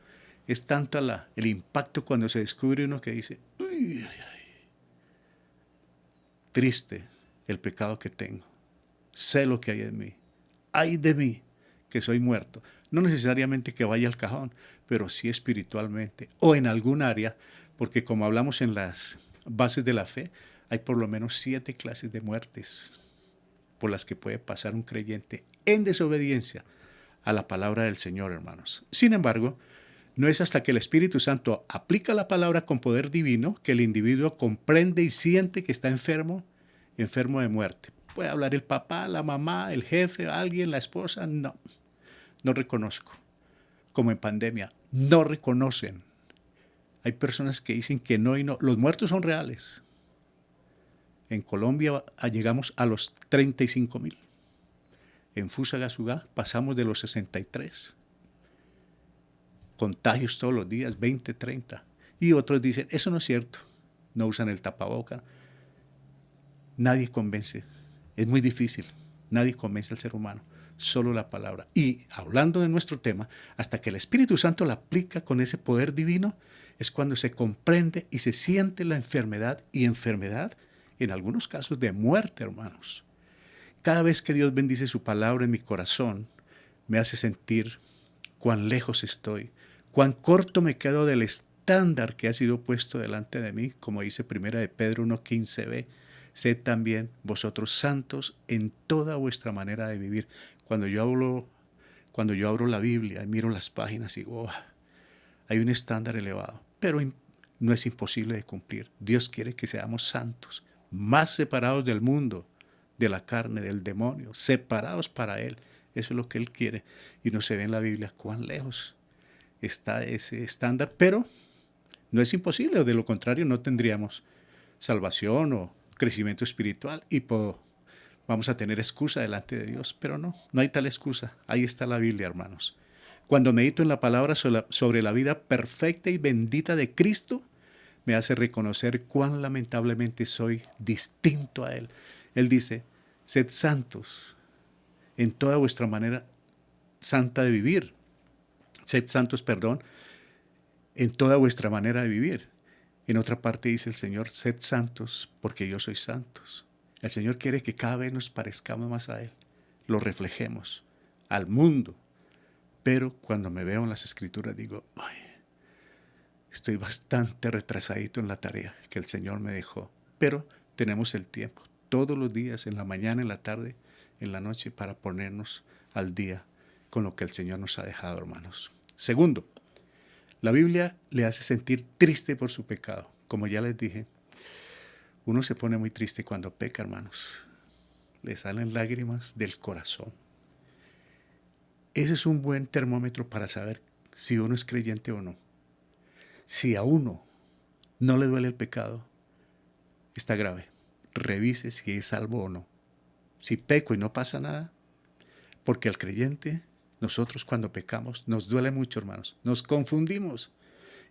Es tanto el impacto cuando se descubre uno que dice: uy, ay, ay, triste el pecado que tengo, sé lo que hay en mí, ay de mí, que soy muerto. No necesariamente que vaya al cajón, pero sí espiritualmente o en algún área, porque como hablamos en las bases de la fe, hay por lo menos 7 clases de muertes por las que puede pasar un creyente en desobediencia a la palabra del Señor, hermanos. Sin embargo, no es hasta que el Espíritu Santo aplica la palabra con poder divino que el individuo comprende y siente que está enfermo, enfermo de muerte. Puede hablar el papá, la mamá, el jefe, alguien, la esposa. No, no reconozco. Como en pandemia, no reconocen. Hay personas que dicen que no y no. Los muertos son reales. En Colombia llegamos a los 35,000. En Fusagasugá pasamos de los 63. Contagios todos los días, 20, 30. Y otros dicen: eso no es cierto. No usan el tapaboca. Nadie convence. Es muy difícil. Nadie convence al ser humano. Solo la palabra. Y hablando de nuestro tema, hasta que el Espíritu Santo la aplica con ese poder divino, es cuando se comprende y se siente la enfermedad, y enfermedad, en algunos casos, de muerte, hermanos. Cada vez que Dios bendice su palabra en mi corazón, me hace sentir cuán lejos estoy, cuán corto me quedo del estándar que ha sido puesto delante de mí, como dice 1 de Pedro 1:15b. Sed también vosotros santos en toda vuestra manera de vivir. Cuando yo abro la Biblia y miro las páginas, digo: oh, hay un estándar elevado, pero no es imposible de cumplir. Dios quiere que seamos santos, más separados del mundo, de la carne, del demonio, separados para Él. Eso es lo que Él quiere. Y no se ve en la Biblia cuán lejos está ese estándar, pero no es imposible, o de lo contrario no tendríamos salvación o crecimiento espiritual y vamos a tener excusa delante de Dios, pero no hay tal excusa. Ahí está la Biblia, hermanos. Cuando medito en la palabra sobre la vida perfecta y bendita de Cristo, me hace reconocer cuán lamentablemente soy distinto a Él. Él dice: sed santos en toda vuestra manera santa de vivir. Sed santos, en toda vuestra manera de vivir. En otra parte dice el Señor: sed santos porque yo soy santos. El Señor quiere que cada vez nos parezcamos más a Él, lo reflejemos al mundo. Pero cuando me veo en las Escrituras digo: ay, estoy bastante retrasadito en la tarea que el Señor me dejó. Pero tenemos el tiempo, todos los días, en la mañana, en la tarde, en la noche, para ponernos al día con lo que el Señor nos ha dejado, hermanos. Segundo, la Biblia le hace sentir triste por su pecado. Como ya les dije, uno se pone muy triste cuando peca, hermanos. Le salen lágrimas del corazón. Ese es un buen termómetro para saber si uno es creyente o no. Si a uno no le duele el pecado, está grave. Revise si es salvo o no. Si peco y no pasa nada, porque al creyente, nosotros cuando pecamos, nos duele mucho, hermanos. Nos confundimos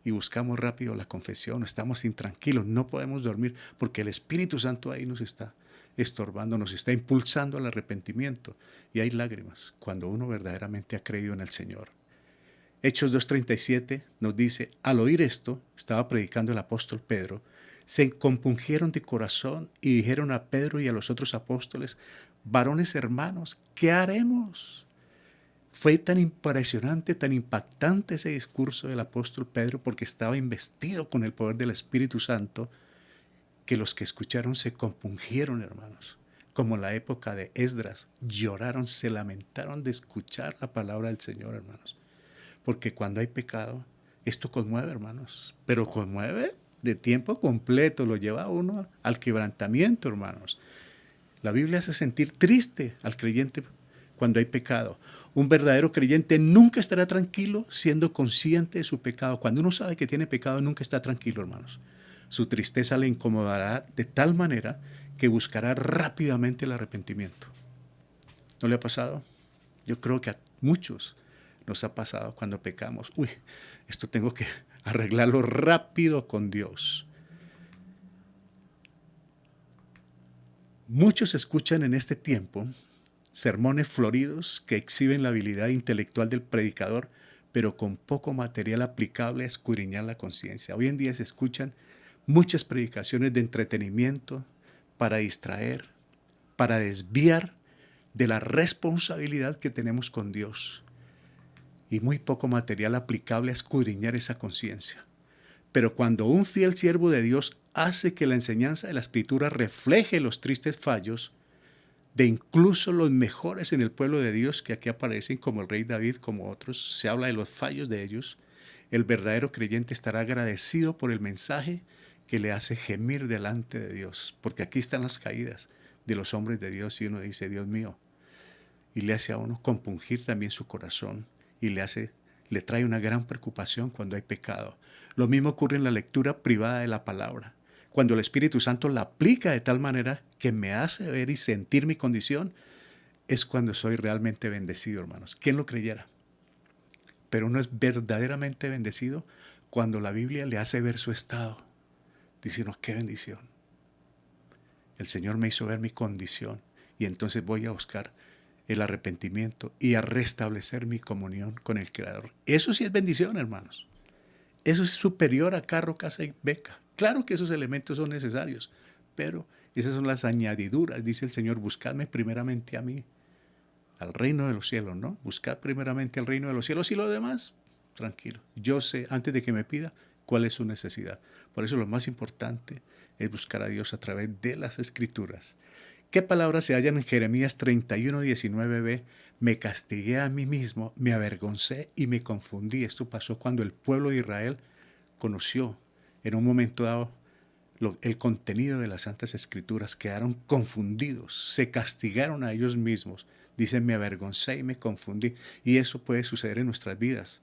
y buscamos rápido la confesión. Estamos intranquilos, no podemos dormir, porque el Espíritu Santo ahí nos está estorbando, nos está impulsando al arrepentimiento. Y hay lágrimas cuando uno verdaderamente ha creído en el Señor. Hechos 2:37 nos dice: al oír esto, estaba predicando el apóstol Pedro, se compungieron de corazón y dijeron a Pedro y a los otros apóstoles: varones hermanos, ¿qué haremos? Fue tan impresionante, tan impactante ese discurso del apóstol Pedro, porque estaba investido con el poder del Espíritu Santo, que los que escucharon se compungieron, hermanos. Como en la época de Esdras, lloraron, se lamentaron de escuchar la palabra del Señor, hermanos. Porque cuando hay pecado, esto conmueve, hermanos, pero conmueve de tiempo completo, lo lleva a uno al quebrantamiento, hermanos. La Biblia hace sentir triste al creyente cuando hay pecado. Un verdadero creyente nunca estará tranquilo siendo consciente de su pecado. Cuando uno sabe que tiene pecado, nunca está tranquilo, hermanos. Su tristeza le incomodará de tal manera que buscará rápidamente el arrepentimiento. ¿No le ha pasado? Yo creo que a muchos nos ha pasado cuando pecamos. Uy, esto tengo que arreglarlo rápido con Dios. Muchos escuchan en este tiempo sermones floridos que exhiben la habilidad intelectual del predicador, pero con poco material aplicable a escudriñar la conciencia. Hoy en día se escuchan muchas predicaciones de entretenimiento para distraer, para desviar de la responsabilidad que tenemos con Dios, y muy poco material aplicable a escudriñar esa conciencia. Pero cuando un fiel siervo de Dios hace que la enseñanza de la Escritura refleje los tristes fallos de incluso los mejores en el pueblo de Dios, que aquí aparecen como el rey David, como otros, se habla de los fallos de ellos, el verdadero creyente estará agradecido por el mensaje que le hace gemir delante de Dios, porque aquí están las caídas de los hombres de Dios y uno dice, Dios mío, y le hace a uno compungir también su corazón y le trae una gran preocupación cuando hay pecado. Lo mismo ocurre en la lectura privada de la palabra. Cuando el Espíritu Santo la aplica de tal manera que me hace ver y sentir mi condición, es cuando soy realmente bendecido, hermanos. ¿Quién lo creyera? Pero uno es verdaderamente bendecido cuando la Biblia le hace ver su estado. Diciendo, qué bendición. El Señor me hizo ver mi condición y entonces voy a buscar el arrepentimiento y a restablecer mi comunión con el Creador. Eso sí es bendición, hermanos. Eso es superior a carro, casa y beca. Claro que esos elementos son necesarios, pero esas son las añadiduras. Dice el Señor, buscadme primeramente a mí, al reino de los cielos, ¿no? Buscad primeramente el reino de los cielos y lo demás, tranquilo. Yo sé, antes de que me pida, cuál es su necesidad. Por eso lo más importante es buscar a Dios a través de las Escrituras. ¿Qué palabras se hallan en Jeremías 31:19b? Me castigué a mí mismo, me avergoncé y me confundí. Esto pasó cuando el pueblo de Israel conoció en un momento dado el contenido de las Santas Escrituras. Quedaron confundidos, se castigaron a ellos mismos. Dicen, me avergoncé y me confundí. Y eso puede suceder en nuestras vidas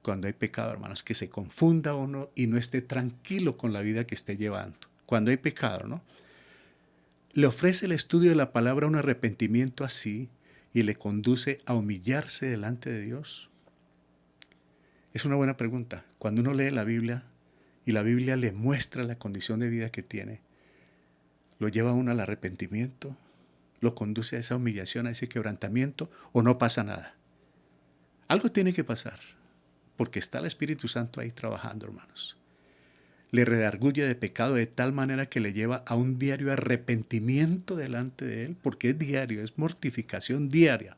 cuando hay pecado, hermanos, que se confunda uno y no esté tranquilo con la vida que esté llevando. Cuando hay pecado, ¿no? Le ofrece el estudio de la palabra un arrepentimiento así y le conduce a humillarse delante de Dios. Es una buena pregunta. Cuando uno lee la Biblia y la Biblia le muestra la condición de vida que tiene, lo lleva a uno al arrepentimiento, lo conduce a esa humillación, a ese quebrantamiento, o no pasa nada. Algo tiene que pasar, porque está el Espíritu Santo ahí trabajando, hermanos. Le redarguye de pecado de tal manera que le lleva a un diario arrepentimiento delante de Él, porque es diario, es mortificación diaria.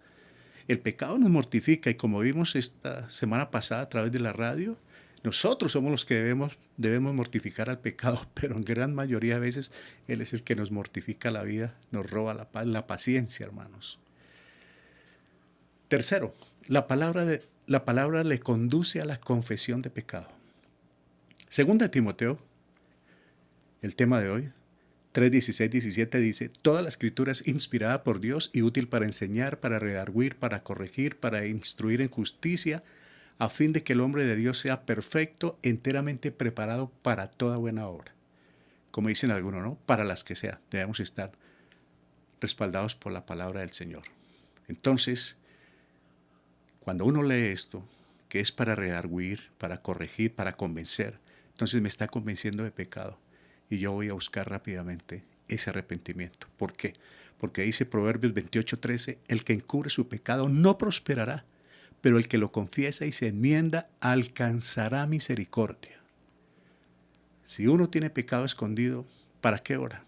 El pecado nos mortifica y como vimos esta semana pasada a través de la radio, nosotros somos los que debemos mortificar al pecado, pero en gran mayoría de veces Él es el que nos mortifica la vida, nos roba la paz, la paciencia, hermanos. Tercero, la palabra le conduce a la confesión de pecado. Segunda de Timoteo, el tema de hoy, 3:16-17 dice, toda la escritura es inspirada por Dios y útil para enseñar, para redarguir, para corregir, para instruir en justicia, a fin de que el hombre de Dios sea perfecto, enteramente preparado para toda buena obra. Como dicen algunos, ¿no? Para las que sea, debemos estar respaldados por la palabra del Señor. Entonces, cuando uno lee esto, que es para redarguir, para corregir, para convencer, entonces me está convenciendo de pecado y yo voy a buscar rápidamente ese arrepentimiento. ¿Por qué? Porque dice Proverbios 28:13, el que encubre su pecado no prosperará, pero el que lo confiesa y se enmienda alcanzará misericordia. Si uno tiene pecado escondido, ¿para qué ora?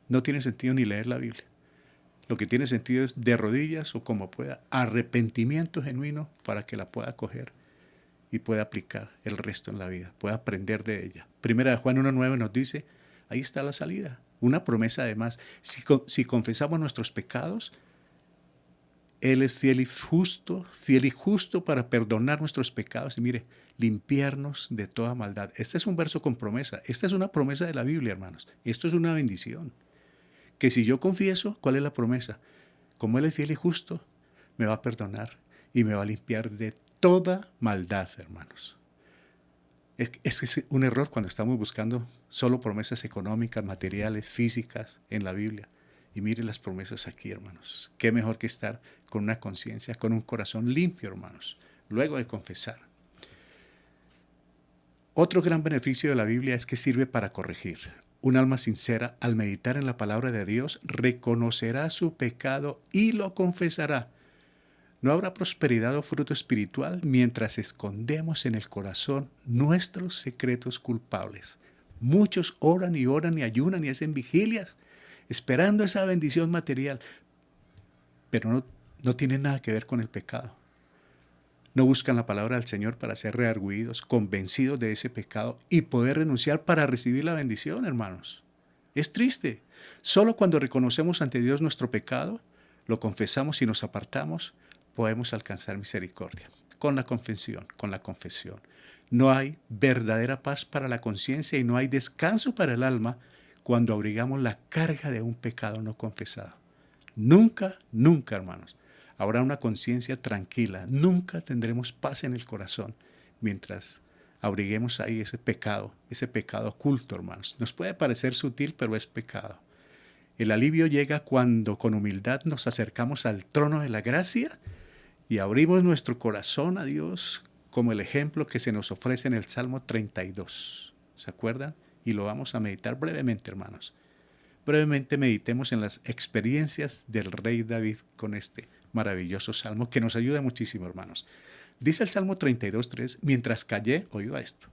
No tiene sentido ni leer la Biblia. Lo que tiene sentido es de rodillas o como pueda, arrepentimiento genuino para que la pueda coger y pueda aplicar el resto en la vida, pueda aprender de ella. Primera de Juan 1:9 nos dice, ahí está la salida. Una promesa además, si confesamos nuestros pecados, Él es fiel y justo para perdonar nuestros pecados y mire, limpiarnos de toda maldad. Este es un verso con promesa. Esta es una promesa de la Biblia, hermanos. Esto es una bendición. Que si yo confieso, ¿cuál es la promesa? Como Él es fiel y justo, me va a perdonar y me va a limpiar de toda maldad, hermanos. Es un error cuando estamos buscando solo promesas económicas, materiales, físicas en la Biblia. Y mire las promesas aquí, hermanos. Qué mejor que estar con una conciencia, con un corazón limpio, hermanos, luego de confesar. Otro gran beneficio de la Biblia es que sirve para corregir. Un alma sincera, al meditar en la palabra de Dios, reconocerá su pecado y lo confesará. No habrá prosperidad o fruto espiritual mientras escondemos en el corazón nuestros secretos culpables. Muchos oran y ayunan y hacen vigilias, esperando esa bendición material, pero no tienen nada que ver con el pecado. No buscan la palabra del Señor para ser redarguidos, convencidos de ese pecado y poder renunciar para recibir la bendición, hermanos. Es triste. Solo cuando reconocemos ante Dios nuestro pecado, lo confesamos y nos apartamos, podemos alcanzar misericordia. Con la confesión, con la confesión. No hay verdadera paz para la conciencia y no hay descanso para el alma cuando abrigamos la carga de un pecado no confesado. Nunca, nunca, hermanos, habrá una conciencia tranquila. Nunca tendremos paz en el corazón mientras abriguemos ahí ese pecado oculto, hermanos. Nos puede parecer sutil, pero es pecado. El alivio llega cuando con humildad nos acercamos al trono de la gracia y abrimos nuestro corazón a Dios como el ejemplo que se nos ofrece en el Salmo 32. ¿Se acuerdan? Y lo vamos a meditar brevemente, hermanos. Brevemente meditemos en las experiencias del rey David con este maravilloso salmo que nos ayuda muchísimo, hermanos. Dice el Salmo 32:3, mientras callé, oiga esto,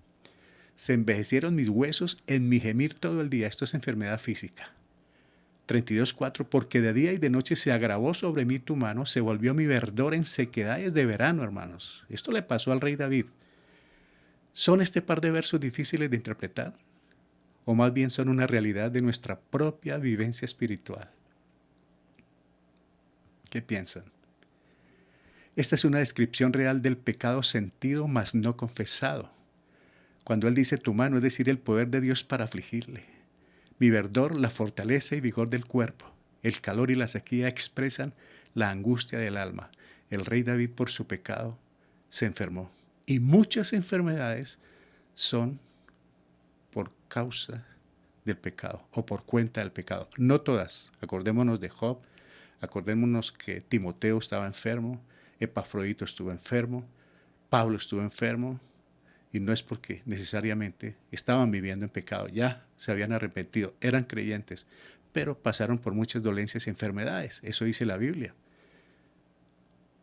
se envejecieron mis huesos en mi gemir todo el día. Esto es enfermedad física. 32:4, porque de día y de noche se agravó sobre mí tu mano, se volvió mi verdor en sequedades de verano, hermanos. Esto le pasó al rey David. ¿Son este par de versos difíciles de interpretar? ¿O más bien son una realidad de nuestra propia vivencia espiritual? ¿Qué piensan? Esta es una descripción real del pecado sentido mas no confesado. Cuando él dice tu mano, es decir, el poder de Dios para afligirle. Mi verdor, la fortaleza y vigor del cuerpo. El calor y la sequía expresan la angustia del alma. El rey David por su pecado se enfermó. Y muchas enfermedades son por causa del pecado o por cuenta del pecado. No todas. Acordémonos de Job, acordémonos que Timoteo estaba enfermo, Epafrodito estuvo enfermo, Pablo estuvo enfermo, y no es porque necesariamente estaban viviendo en pecado, ya se habían arrepentido, eran creyentes, pero pasaron por muchas dolencias y enfermedades. Eso dice la Biblia.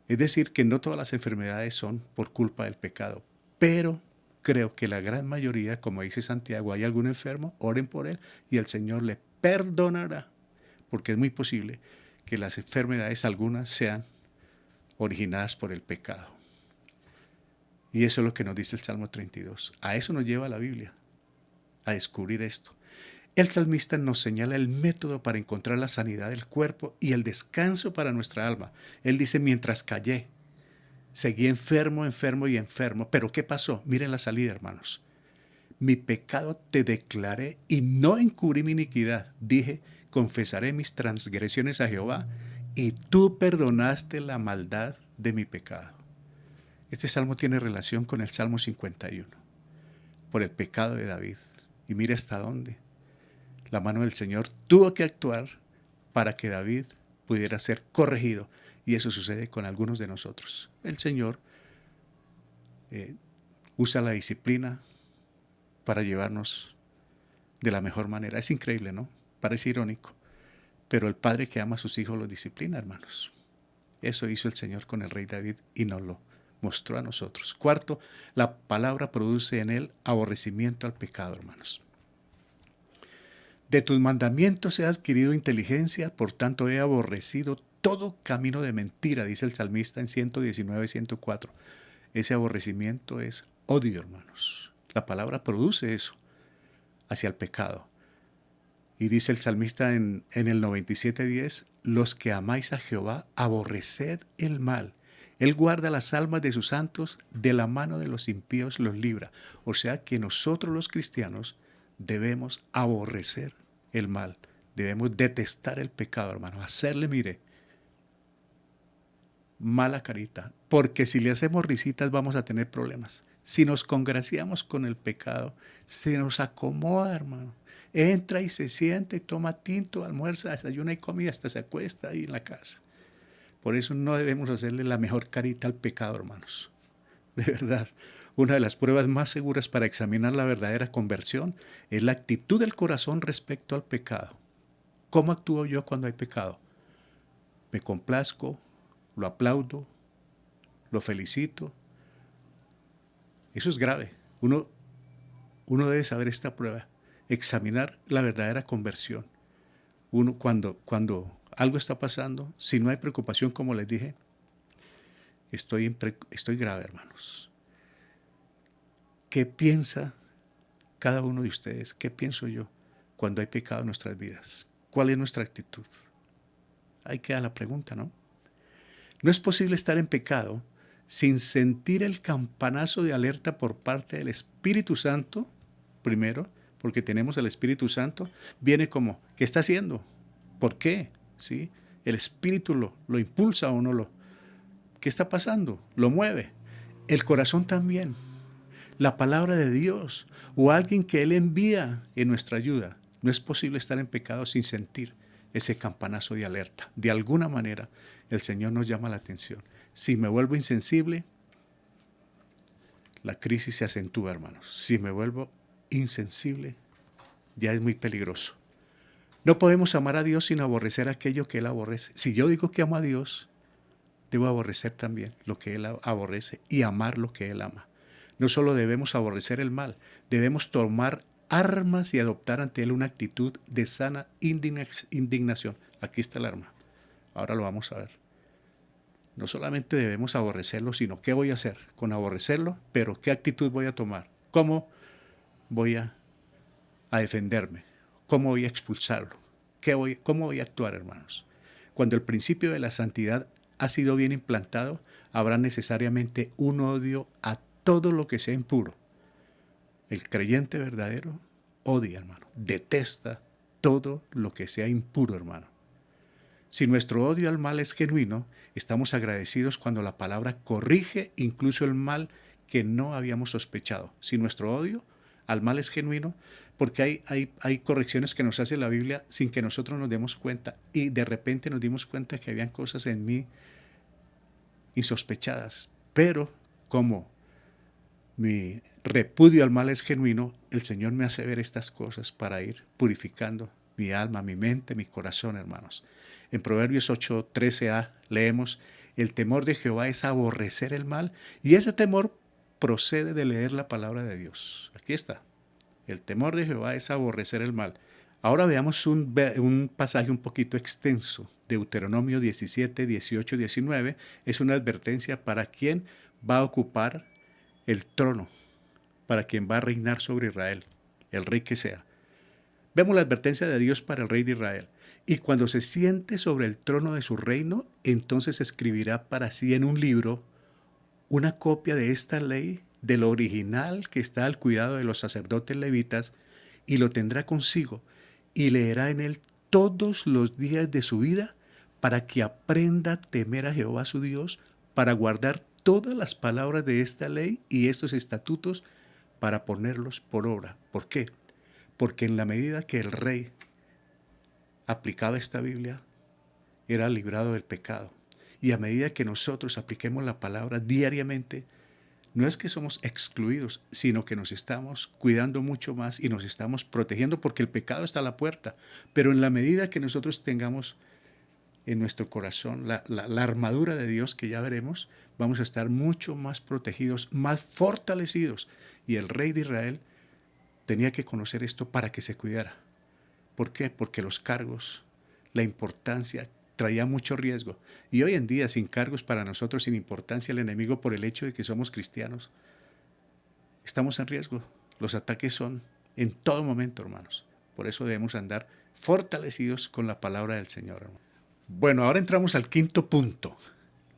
Es decir, que no todas las enfermedades son por culpa del pecado, pero creo que la gran mayoría, como dice Santiago, hay algún enfermo, oren por él y el Señor le perdonará, porque es muy posible que las enfermedades algunas sean originadas por el pecado. Y eso es lo que nos dice el Salmo 32. A eso nos lleva la Biblia, a descubrir esto. El salmista nos señala el método para encontrar la sanidad del cuerpo y el descanso para nuestra alma. Él dice, mientras callé, seguí enfermo, enfermo y enfermo. Pero ¿qué pasó? Miren la salida, hermanos. Mi pecado te declaré y no encubrí mi iniquidad. Dije, confesaré mis transgresiones a Jehová y tú perdonaste la maldad de mi pecado. Este salmo tiene relación con el Salmo 51, por el pecado de David. Y mira hasta dónde la mano del Señor tuvo que actuar para que David pudiera ser corregido. Y eso sucede con algunos de nosotros. El Señor usa la disciplina para llevarnos de la mejor manera. Es increíble, ¿no? Parece irónico. Pero el padre que ama a sus hijos los disciplina, hermanos. Eso hizo el Señor con el rey David y nos lo mostró a nosotros. Cuarto, la palabra produce en él aborrecimiento al pecado, hermanos. De tus mandamientos he adquirido inteligencia, por tanto he aborrecido todo camino de mentira, dice el salmista en 119, 104. Ese aborrecimiento es odio, hermanos. La palabra produce eso hacia el pecado. Y dice el salmista en el 97:10, los que amáis a Jehová, aborreced el mal. Él guarda las almas de sus santos, de la mano de los impíos los libra. O sea que nosotros los cristianos debemos aborrecer el mal. Debemos detestar el pecado, hermano. Hacerle, mire, mala carita. Porque si le hacemos risitas vamos a tener problemas. Si nos congraciamos con el pecado, se nos acomoda, hermano. Entra y se siente, toma tinto, almuerza, desayuna y come y hasta se acuesta ahí en la casa. Por eso no debemos hacerle la mejor carita al pecado, hermanos. De verdad, una de las pruebas más seguras para examinar la verdadera conversión es la actitud del corazón respecto al pecado. ¿Cómo actúo yo cuando hay pecado? Me complazco, lo aplaudo, lo felicito. Eso es grave. Uno debe saber esta prueba, examinar la verdadera conversión. Uno cuando algo está pasando, si no hay preocupación, como les dije, estoy grave, hermanos. ¿Qué piensa cada uno de ustedes? ¿Qué pienso yo cuando hay pecado en nuestras vidas? ¿Cuál es nuestra actitud? Ahí queda la pregunta, ¿no? No es posible estar en pecado sin sentir el campanazo de alerta por parte del Espíritu Santo, primero, porque tenemos el Espíritu Santo, viene como, ¿qué está haciendo? ¿Por qué? ¿Sí? El Espíritu lo impulsa a uno, ¿qué está pasando? Lo mueve. El corazón también. La palabra de Dios o alguien que Él envía en nuestra ayuda. No es posible estar en pecado sin sentir ese campanazo de alerta. De alguna manera, el Señor nos llama la atención. Si me vuelvo insensible, la crisis se acentúa, hermanos. Si me vuelvo insensible, ya es muy peligroso. No podemos amar a Dios sin aborrecer aquello que Él aborrece. Si yo digo que amo a Dios, debo aborrecer también lo que Él aborrece y amar lo que Él ama. No solo debemos aborrecer el mal, debemos tomar armas y adoptar ante Él una actitud de sana indignación. Aquí está el arma. Ahora lo vamos a ver. No solamente debemos aborrecerlo, sino qué voy a hacer con aborrecerlo, pero qué actitud voy a tomar. ¿Cómo voy a defenderme? ¿Cómo voy a expulsarlo? ¿Cómo voy a actuar, hermanos? Cuando el principio de la santidad ha sido bien implantado, habrá necesariamente un odio a todo lo que sea impuro. El creyente verdadero odia, hermano, detesta todo lo que sea impuro, hermano. Si nuestro odio al mal es genuino, estamos agradecidos cuando la palabra corrige incluso el mal que no habíamos sospechado. Si nuestro odio al mal es genuino, porque hay correcciones que nos hace la Biblia sin que nosotros nos demos cuenta, y de repente nos dimos cuenta que habían cosas en mí insospechadas. Pero como mi repudio al mal es genuino, el Señor me hace ver estas cosas para ir purificando mi alma, mi mente, mi corazón, hermanos. En Proverbios 8:13a leemos, el temor de Jehová es aborrecer el mal, y ese temor procede de leer la palabra de Dios. Aquí está. El temor de Jehová es aborrecer el mal. Ahora veamos un pasaje un poquito extenso. Deuteronomio 17, 18 y 19 es una advertencia para quien va a ocupar el trono, para quien va a reinar sobre Israel, el rey que sea. Vemos la advertencia de Dios para el rey de Israel. Y cuando se siente sobre el trono de su reino, entonces escribirá para sí en un libro una copia de esta ley, del original que está al cuidado de los sacerdotes levitas, y lo tendrá consigo, y leerá en él todos los días de su vida, para que aprenda a temer a Jehová su Dios, para guardar todas las palabras de esta ley y estos estatutos, para ponerlos por obra. ¿Por qué? Porque en la medida que el rey aplicaba esta Biblia, era librado del pecado. Y a medida que nosotros apliquemos la palabra diariamente, no es que somos excluidos, sino que nos estamos cuidando mucho más y nos estamos protegiendo, porque el pecado está a la puerta. Pero en la medida que nosotros tengamos en nuestro corazón la armadura de Dios, que ya veremos, vamos a estar mucho más protegidos, más fortalecidos. Y el rey de Israel tenía que conocer esto para que se cuidara. ¿Por qué? Porque los cargos, la importancia, traía mucho riesgo. Y hoy en día, sin cargos para nosotros, sin importancia, el enemigo, por el hecho de que somos cristianos, estamos en riesgo. Los ataques son en todo momento, hermanos. Por eso debemos andar fortalecidos con la palabra del Señor, hermano. Bueno, ahora entramos al quinto punto.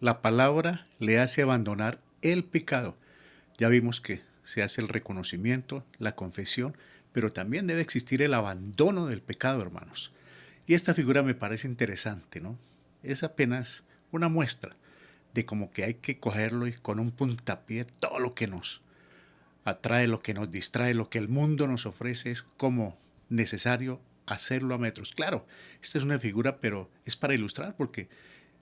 La palabra le hace abandonar el pecado. Ya vimos que se hace el reconocimiento, la confesión, pero también debe existir el abandono del pecado, hermanos. Y esta figura me parece interesante, ¿no? Es apenas una muestra de como que hay que cogerlo y con un puntapié todo lo que nos atrae, lo que nos distrae, lo que el mundo nos ofrece, es como necesario hacerlo a metros. Claro, esta es una figura, pero es para ilustrar porque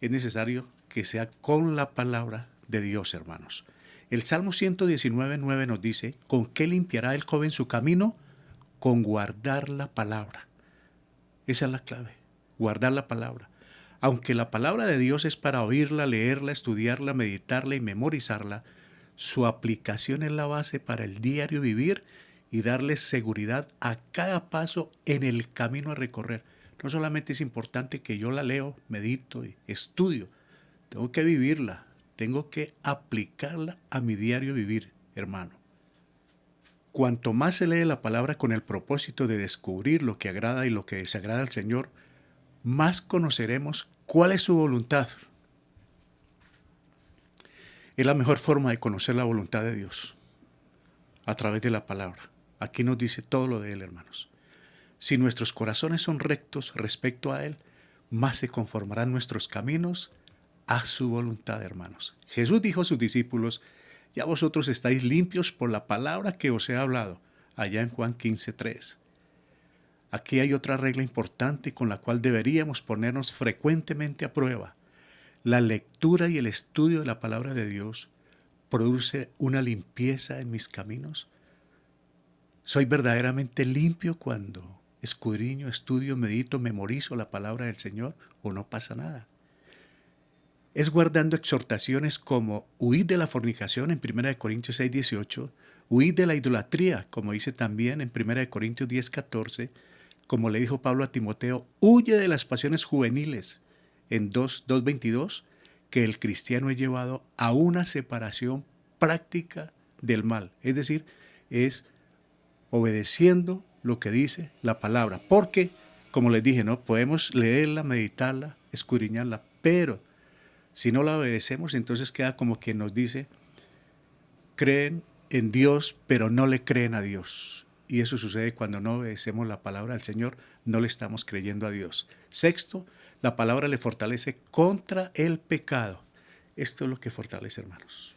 es necesario que sea con la palabra de Dios, hermanos. El Salmo 119:9 nos dice, ¿con qué limpiará el joven su camino? Con guardar la palabra. Esa es la clave, guardar la palabra. Aunque la palabra de Dios es para oírla, leerla, estudiarla, meditarla y memorizarla, su aplicación es la base para el diario vivir y darle seguridad a cada paso en el camino a recorrer. No solamente es importante que yo la leo, medito y estudio, tengo que vivirla, tengo que aplicarla a mi diario vivir, hermano. Cuanto más se lee la palabra con el propósito de descubrir lo que agrada y lo que desagrada al Señor, más conoceremos cuál es su voluntad. Es la mejor forma de conocer la voluntad de Dios, a través de la palabra. Aquí nos dice todo lo de Él, hermanos. Si nuestros corazones son rectos respecto a Él, más se conformarán nuestros caminos a su voluntad, hermanos. Jesús dijo a sus discípulos, ya vosotros estáis limpios por la palabra que os he hablado, allá en Juan 15:3. Aquí hay otra regla importante con la cual deberíamos ponernos frecuentemente a prueba. La lectura y el estudio de la palabra de Dios produce una limpieza en mis caminos. Soy verdaderamente limpio cuando escudriño, estudio, medito, memorizo la palabra del Señor, o no pasa nada. Es guardando exhortaciones como huid de la fornicación en 1 Corintios 6:18, huid de la idolatría, como dice también en 1 Corintios 10:14, como le dijo Pablo a Timoteo, huye de las pasiones juveniles en 2:22, que el cristiano es llevado a una separación práctica del mal. Es decir, es obedeciendo lo que dice la palabra. Porque, como les dije, no podemos leerla, meditarla, escudriñarla, pero si no la obedecemos, entonces queda como quien nos dice, creen en Dios, pero no le creen a Dios. Y eso sucede cuando no obedecemos la palabra del Señor, no le estamos creyendo a Dios. Sexto, la palabra le fortalece contra el pecado. Esto es lo que fortalece, hermanos.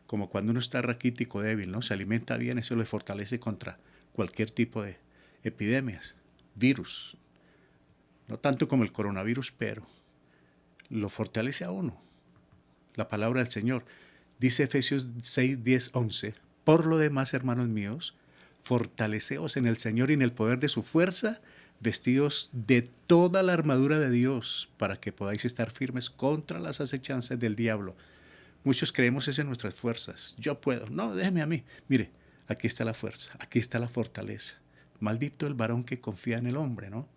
Como cuando uno está raquítico, débil, ¿no? Se alimenta bien, eso le fortalece contra cualquier tipo de epidemias, virus. No tanto como el coronavirus, pero lo fortalece a uno. La palabra del Señor. Dice Efesios 6:10-11. Por lo demás, hermanos míos, fortaleceos en el Señor y en el poder de su fuerza, vestidos de toda la armadura de Dios, para que podáis estar firmes contra las acechanzas del diablo. Muchos creemos es en nuestras fuerzas. Yo puedo. No, déjeme a mí. Mire, aquí está la fuerza, aquí está la fortaleza. Maldito el varón que confía en el hombre, ¿no?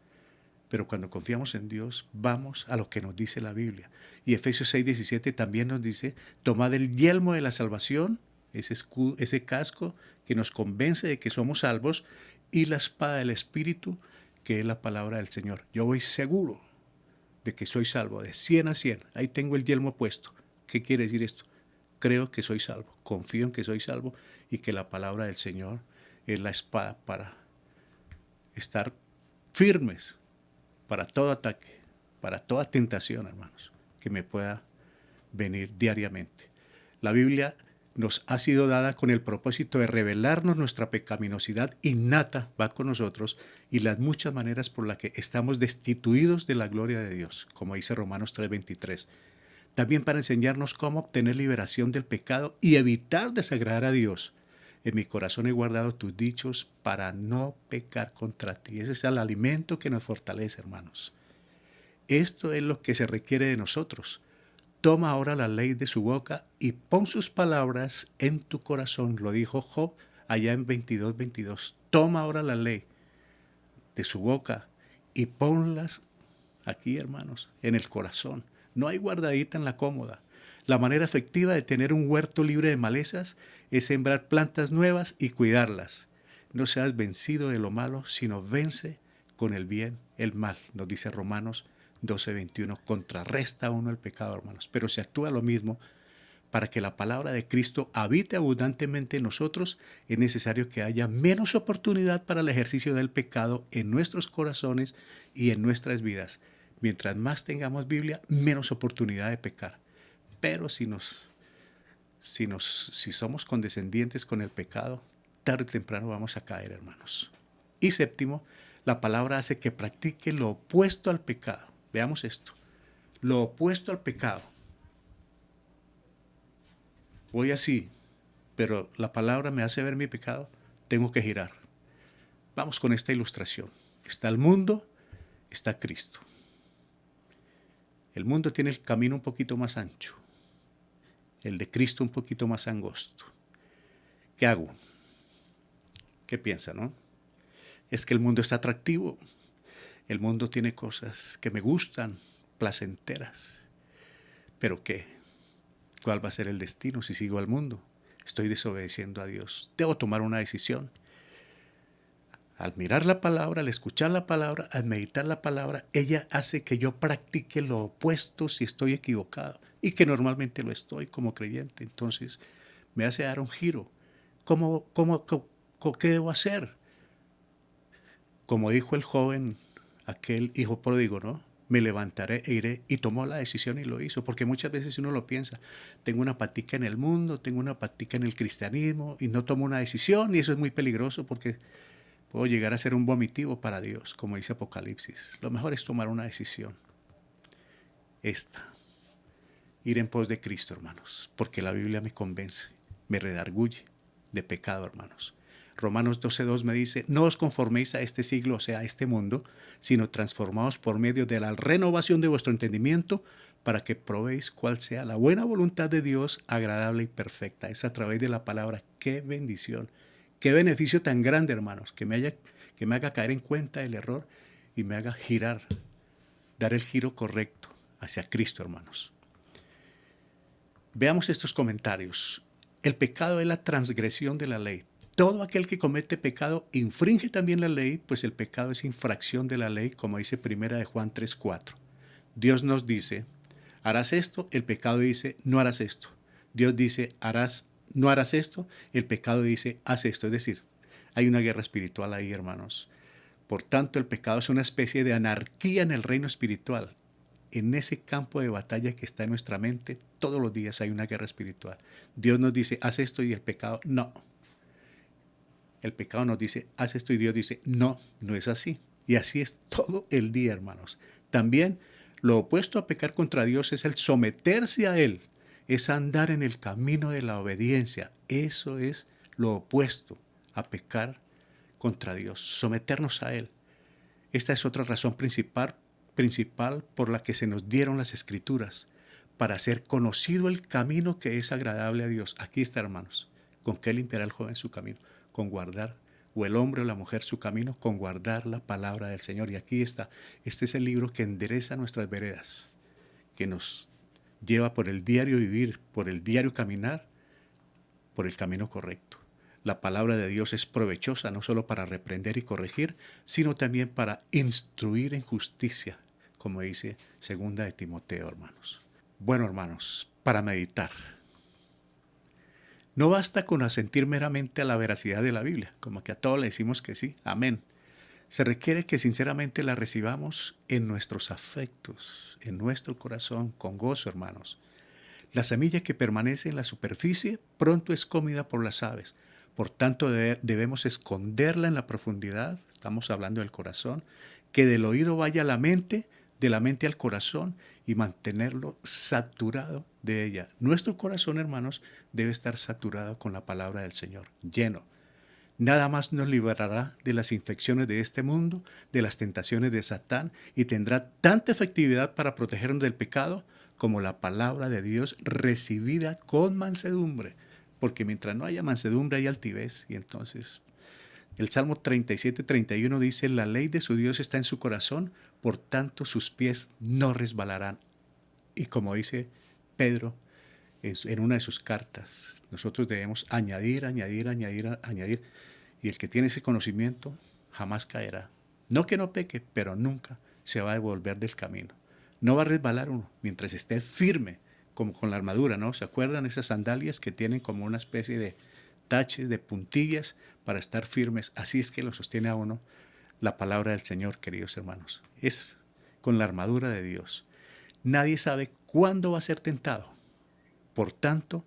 Pero cuando confiamos en Dios, vamos a lo que nos dice la Biblia. Y Efesios 6:17 también nos dice, tomad el yelmo de la salvación, ese casco que nos convence de que somos salvos, y la espada del Espíritu, que es la palabra del Señor. Yo voy seguro de que soy salvo, de 100 a 100. Ahí tengo el yelmo puesto. ¿Qué quiere decir esto? Creo que soy salvo, confío en que soy salvo y que la palabra del Señor es la espada para estar firmes para todo ataque, para toda tentación, hermanos, que me pueda venir diariamente. La Biblia nos ha sido dada con el propósito de revelarnos nuestra pecaminosidad innata, va con nosotros, y las muchas maneras por las que estamos destituidos de la gloria de Dios, como dice Romanos 3:23. También para enseñarnos cómo obtener liberación del pecado y evitar desagradar a Dios. En mi corazón he guardado tus dichos para no pecar contra ti. Ese es el alimento que nos fortalece, hermanos. Esto es lo que se requiere de nosotros. Toma ahora la ley de su boca y pon sus palabras en tu corazón. Lo dijo Job allá en 22:22. Toma ahora la ley de su boca y ponlas aquí, hermanos, en el corazón. No hay guardadita en la cómoda. La manera efectiva de tener un huerto libre de malezas es sembrar plantas nuevas y cuidarlas. No seas vencido de lo malo, sino vence con el bien el mal, nos dice Romanos 12:21. Contrarresta uno el pecado, hermanos, pero se actúa lo mismo. Para que la palabra de Cristo habite abundantemente en nosotros, es necesario que haya menos oportunidad para el ejercicio del pecado en nuestros corazones y en nuestras vidas. Mientras más tengamos Biblia, menos oportunidad de pecar. Pero si nos si somos condescendientes con el pecado, tarde o temprano vamos a caer, hermanos. Y séptimo, la palabra hace que practique lo opuesto al pecado. Veamos esto. Lo opuesto al pecado. Voy así, pero la palabra me hace ver mi pecado. Tengo que girar. Vamos con esta ilustración. Está el mundo, está Cristo. El mundo tiene el camino un poquito más ancho. El de Cristo un poquito más angosto. ¿Qué hago? ¿Qué piensa, no? Es que el mundo está atractivo. El mundo tiene cosas que me gustan, placenteras. ¿Pero qué? ¿Cuál va a ser el destino si sigo al mundo? Estoy desobedeciendo a Dios. Debo tomar una decisión. Al mirar la palabra, al escuchar la palabra, al meditar la palabra, ella hace que yo practique lo opuesto si estoy equivocado, y que normalmente lo estoy como creyente. Entonces me hace dar un giro. ¿Qué debo hacer? Como dijo el joven, aquel hijo pródigo, ¿no? Me levantaré e iré, y tomó la decisión y lo hizo, porque muchas veces uno lo piensa, tengo una patica en el mundo, tengo una patica en el cristianismo, y no tomo una decisión, y eso es muy peligroso porque puedo llegar a ser un vomitivo para Dios, como dice Apocalipsis. Lo mejor es tomar una decisión. Ir en pos de Cristo, hermanos, porque la Biblia me convence, me redarguye de pecado, hermanos. Romanos 12:2 me dice, no os conforméis a este siglo, o sea, a este mundo, sino transformaos por medio de la renovación de vuestro entendimiento, para que probéis cuál sea la buena voluntad de Dios, agradable y perfecta. Es a través de la palabra. ¡Qué bendición! ¡Qué beneficio tan grande, hermanos! Que me haga caer en cuenta del error y me haga girar, dar el giro correcto hacia Cristo, hermanos. Veamos estos comentarios. El pecado es la transgresión de la ley. Todo aquel que comete pecado infringe también la ley, pues el pecado es infracción de la ley, como dice 1 de Juan 3:4. Dios nos dice, harás esto, el pecado dice, no harás esto. Dios dice, no harás esto, el pecado dice, haz esto. Es decir, hay una guerra espiritual ahí, hermanos. Por tanto, el pecado es una especie de anarquía en el reino espiritual. En ese campo de batalla que está en nuestra mente, todos los días hay una guerra espiritual. Dios nos dice, haz esto, y el pecado, no. El pecado nos dice, haz esto, y Dios dice, no, no es así. Y así es todo el día, hermanos. También lo opuesto a pecar contra Dios es el someterse a Él, es andar en el camino de la obediencia. Eso es lo opuesto a pecar contra Dios, someternos a Él. Esta es otra razón principal por la que se nos dieron las Escrituras, para hacer conocido el camino que es agradable a Dios. Aquí está, hermanos. ¿Con qué limpiará el joven su camino? Con guardar, o el hombre o la mujer su camino, con guardar la palabra del Señor. Y aquí está. Este es el libro que endereza nuestras veredas, que nos lleva por el diario vivir, por el diario caminar, por el camino correcto. La palabra de Dios es provechosa no solo para reprender y corregir, sino también para instruir en justicia, como dice 2 de Timoteo, hermanos. Bueno, hermanos, para meditar. No basta con asentir meramente a la veracidad de la Biblia, como que a todos le decimos que sí, amén. Se requiere que sinceramente la recibamos en nuestros afectos, en nuestro corazón, con gozo, hermanos. La semilla que permanece en la superficie pronto es comida por las aves. Por tanto, debemos esconderla en la profundidad, estamos hablando del corazón, que del oído vaya a la mente, de la mente al corazón, y mantenerlo saturado de ella. Nuestro corazón, hermanos, debe estar saturado con la palabra del Señor, lleno. Nada más nos librará de las infecciones de este mundo, de las tentaciones de Satán, y tendrá tanta efectividad para protegernos del pecado como la palabra de Dios recibida con mansedumbre. Porque mientras no haya mansedumbre hay altivez. Y entonces el Salmo 37:31 dice, la ley de su Dios está en su corazón, por tanto sus pies no resbalarán. Y como dice Pedro en una de sus cartas, nosotros debemos añadir. Y el que tiene ese conocimiento jamás caerá. No que no peque, pero nunca se va a devolver del camino. No va a resbalar uno mientras esté firme, como con la armadura, ¿no? ¿Se acuerdan esas sandalias que tienen como una especie de taches, de puntillas para estar firmes? Así es que lo sostiene a uno la palabra del Señor, queridos hermanos. Es con la armadura de Dios. Nadie sabe cuándo va a ser tentado. Por tanto,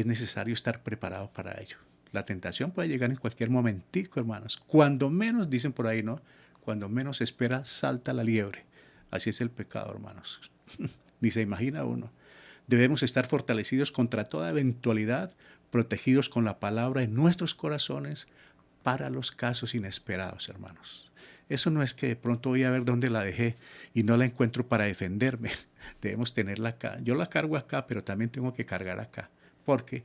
es necesario estar preparado para ello. La tentación puede llegar en cualquier momentico, hermanos. Cuando menos, dicen por ahí, ¿no? Cuando menos se espera, salta la liebre. Así es el pecado, hermanos. Ni se imagina uno. Debemos estar fortalecidos contra toda eventualidad, protegidos con la palabra en nuestros corazones para los casos inesperados, hermanos. Eso no es que de pronto voy a ver dónde la dejé y no la encuentro para defenderme. Debemos tenerla acá. Yo la cargo acá, pero también tengo que cargar acá. Porque,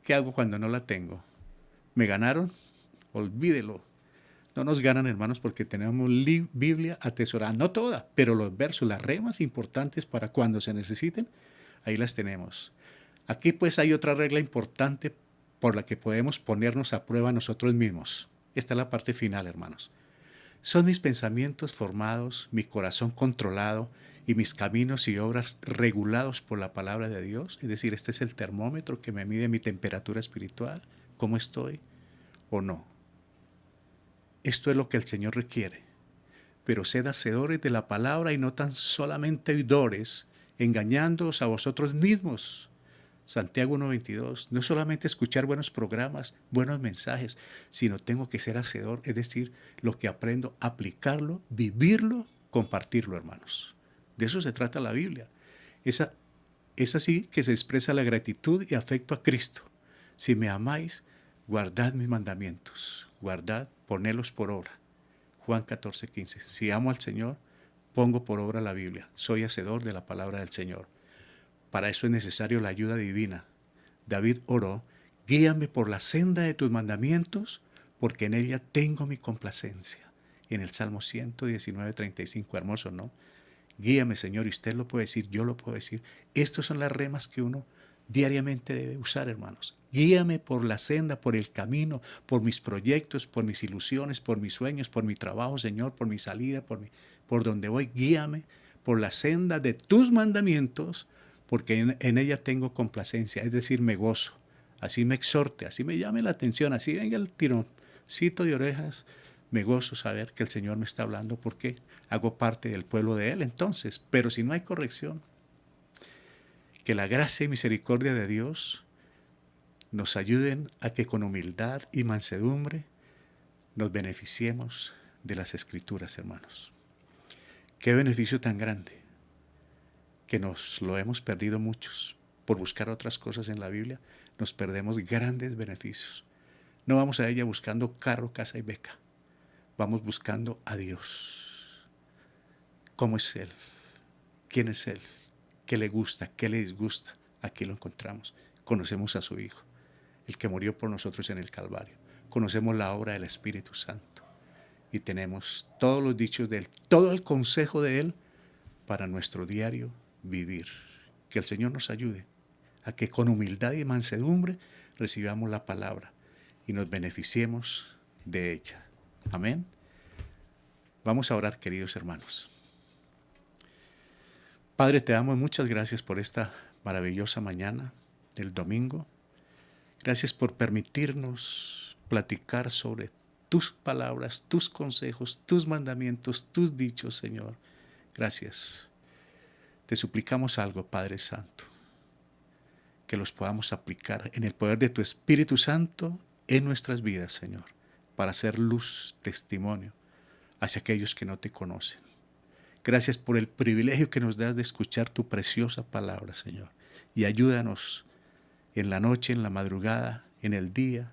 ¿qué hago cuando no la tengo? ¿Me ganaron? Olvídelo. No nos ganan, hermanos, porque tenemos Biblia atesorada. No toda, pero los versos, las remas importantes para cuando se necesiten, ahí las tenemos. Aquí pues hay otra regla importante por la que podemos ponernos a prueba nosotros mismos. Esta es la parte final, hermanos. ¿Son mis pensamientos formados, mi corazón controlado y mis caminos y obras regulados por la palabra de Dios? Es decir, este es el termómetro que me mide mi temperatura espiritual, cómo estoy o no. Esto es lo que el Señor requiere. Pero sed hacedores de la palabra y no tan solamente oidores, engañándoos a vosotros mismos. Santiago 1:22, no solamente escuchar buenos programas, buenos mensajes, sino tengo que ser hacedor, es decir, lo que aprendo, aplicarlo, vivirlo, compartirlo, hermanos. De eso se trata la Biblia. Es así que se expresa la gratitud y afecto a Cristo. Si me amáis, guardad mis mandamientos, guardad, ponedlos por obra. Juan 14:15. Si amo al Señor, pongo por obra la Biblia. Soy hacedor de la palabra del Señor. Para eso es necesario la ayuda divina. David oró, guíame por la senda de tus mandamientos, porque en ella tengo mi complacencia. Y en el Salmo 119:35, hermoso, ¿no? Guíame, Señor, y usted lo puede decir, yo lo puedo decir. Estas son las remas que uno diariamente debe usar, hermanos. Guíame por la senda, por el camino, por mis proyectos, por mis ilusiones, por mis sueños, por mi trabajo, Señor, por mi salida, por donde voy. Guíame por la senda de tus mandamientos, porque en ella tengo complacencia, es decir, me gozo. Así me exhorte, así me llame la atención, así venga el tironcito de orejas, me gozo saber que el Señor me está hablando porque hago parte del pueblo de Él entonces. Pero si no hay corrección, que la gracia y misericordia de Dios nos ayuden a que con humildad y mansedumbre nos beneficiemos de las Escrituras, hermanos. Qué beneficio tan grande, que nos lo hemos perdido muchos. Por buscar otras cosas en la Biblia, nos perdemos grandes beneficios. No vamos a ella buscando carro, casa y beca. Vamos buscando a Dios. ¿Cómo es Él? ¿Quién es Él? ¿Qué le gusta? ¿Qué le disgusta? Aquí lo encontramos. Conocemos a su Hijo, el que murió por nosotros en el Calvario. Conocemos la obra del Espíritu Santo. Y tenemos todos los dichos de Él, todo el consejo de Él para nuestro diario vivir. Que el Señor nos ayude a que con humildad y mansedumbre recibamos la palabra y nos beneficiemos de ella. Amén. Vamos a orar, queridos hermanos. Padre, te damos muchas gracias por esta maravillosa mañana del domingo. Gracias por permitirnos platicar sobre tus palabras, tus consejos, tus mandamientos, tus dichos, Señor. Gracias. Te suplicamos algo, Padre Santo, que los podamos aplicar en el poder de tu Espíritu Santo en nuestras vidas, Señor, para hacer luz, testimonio hacia aquellos que no te conocen. Gracias por el privilegio que nos das de escuchar tu preciosa palabra, Señor. Y ayúdanos en la noche, en la madrugada, en el día,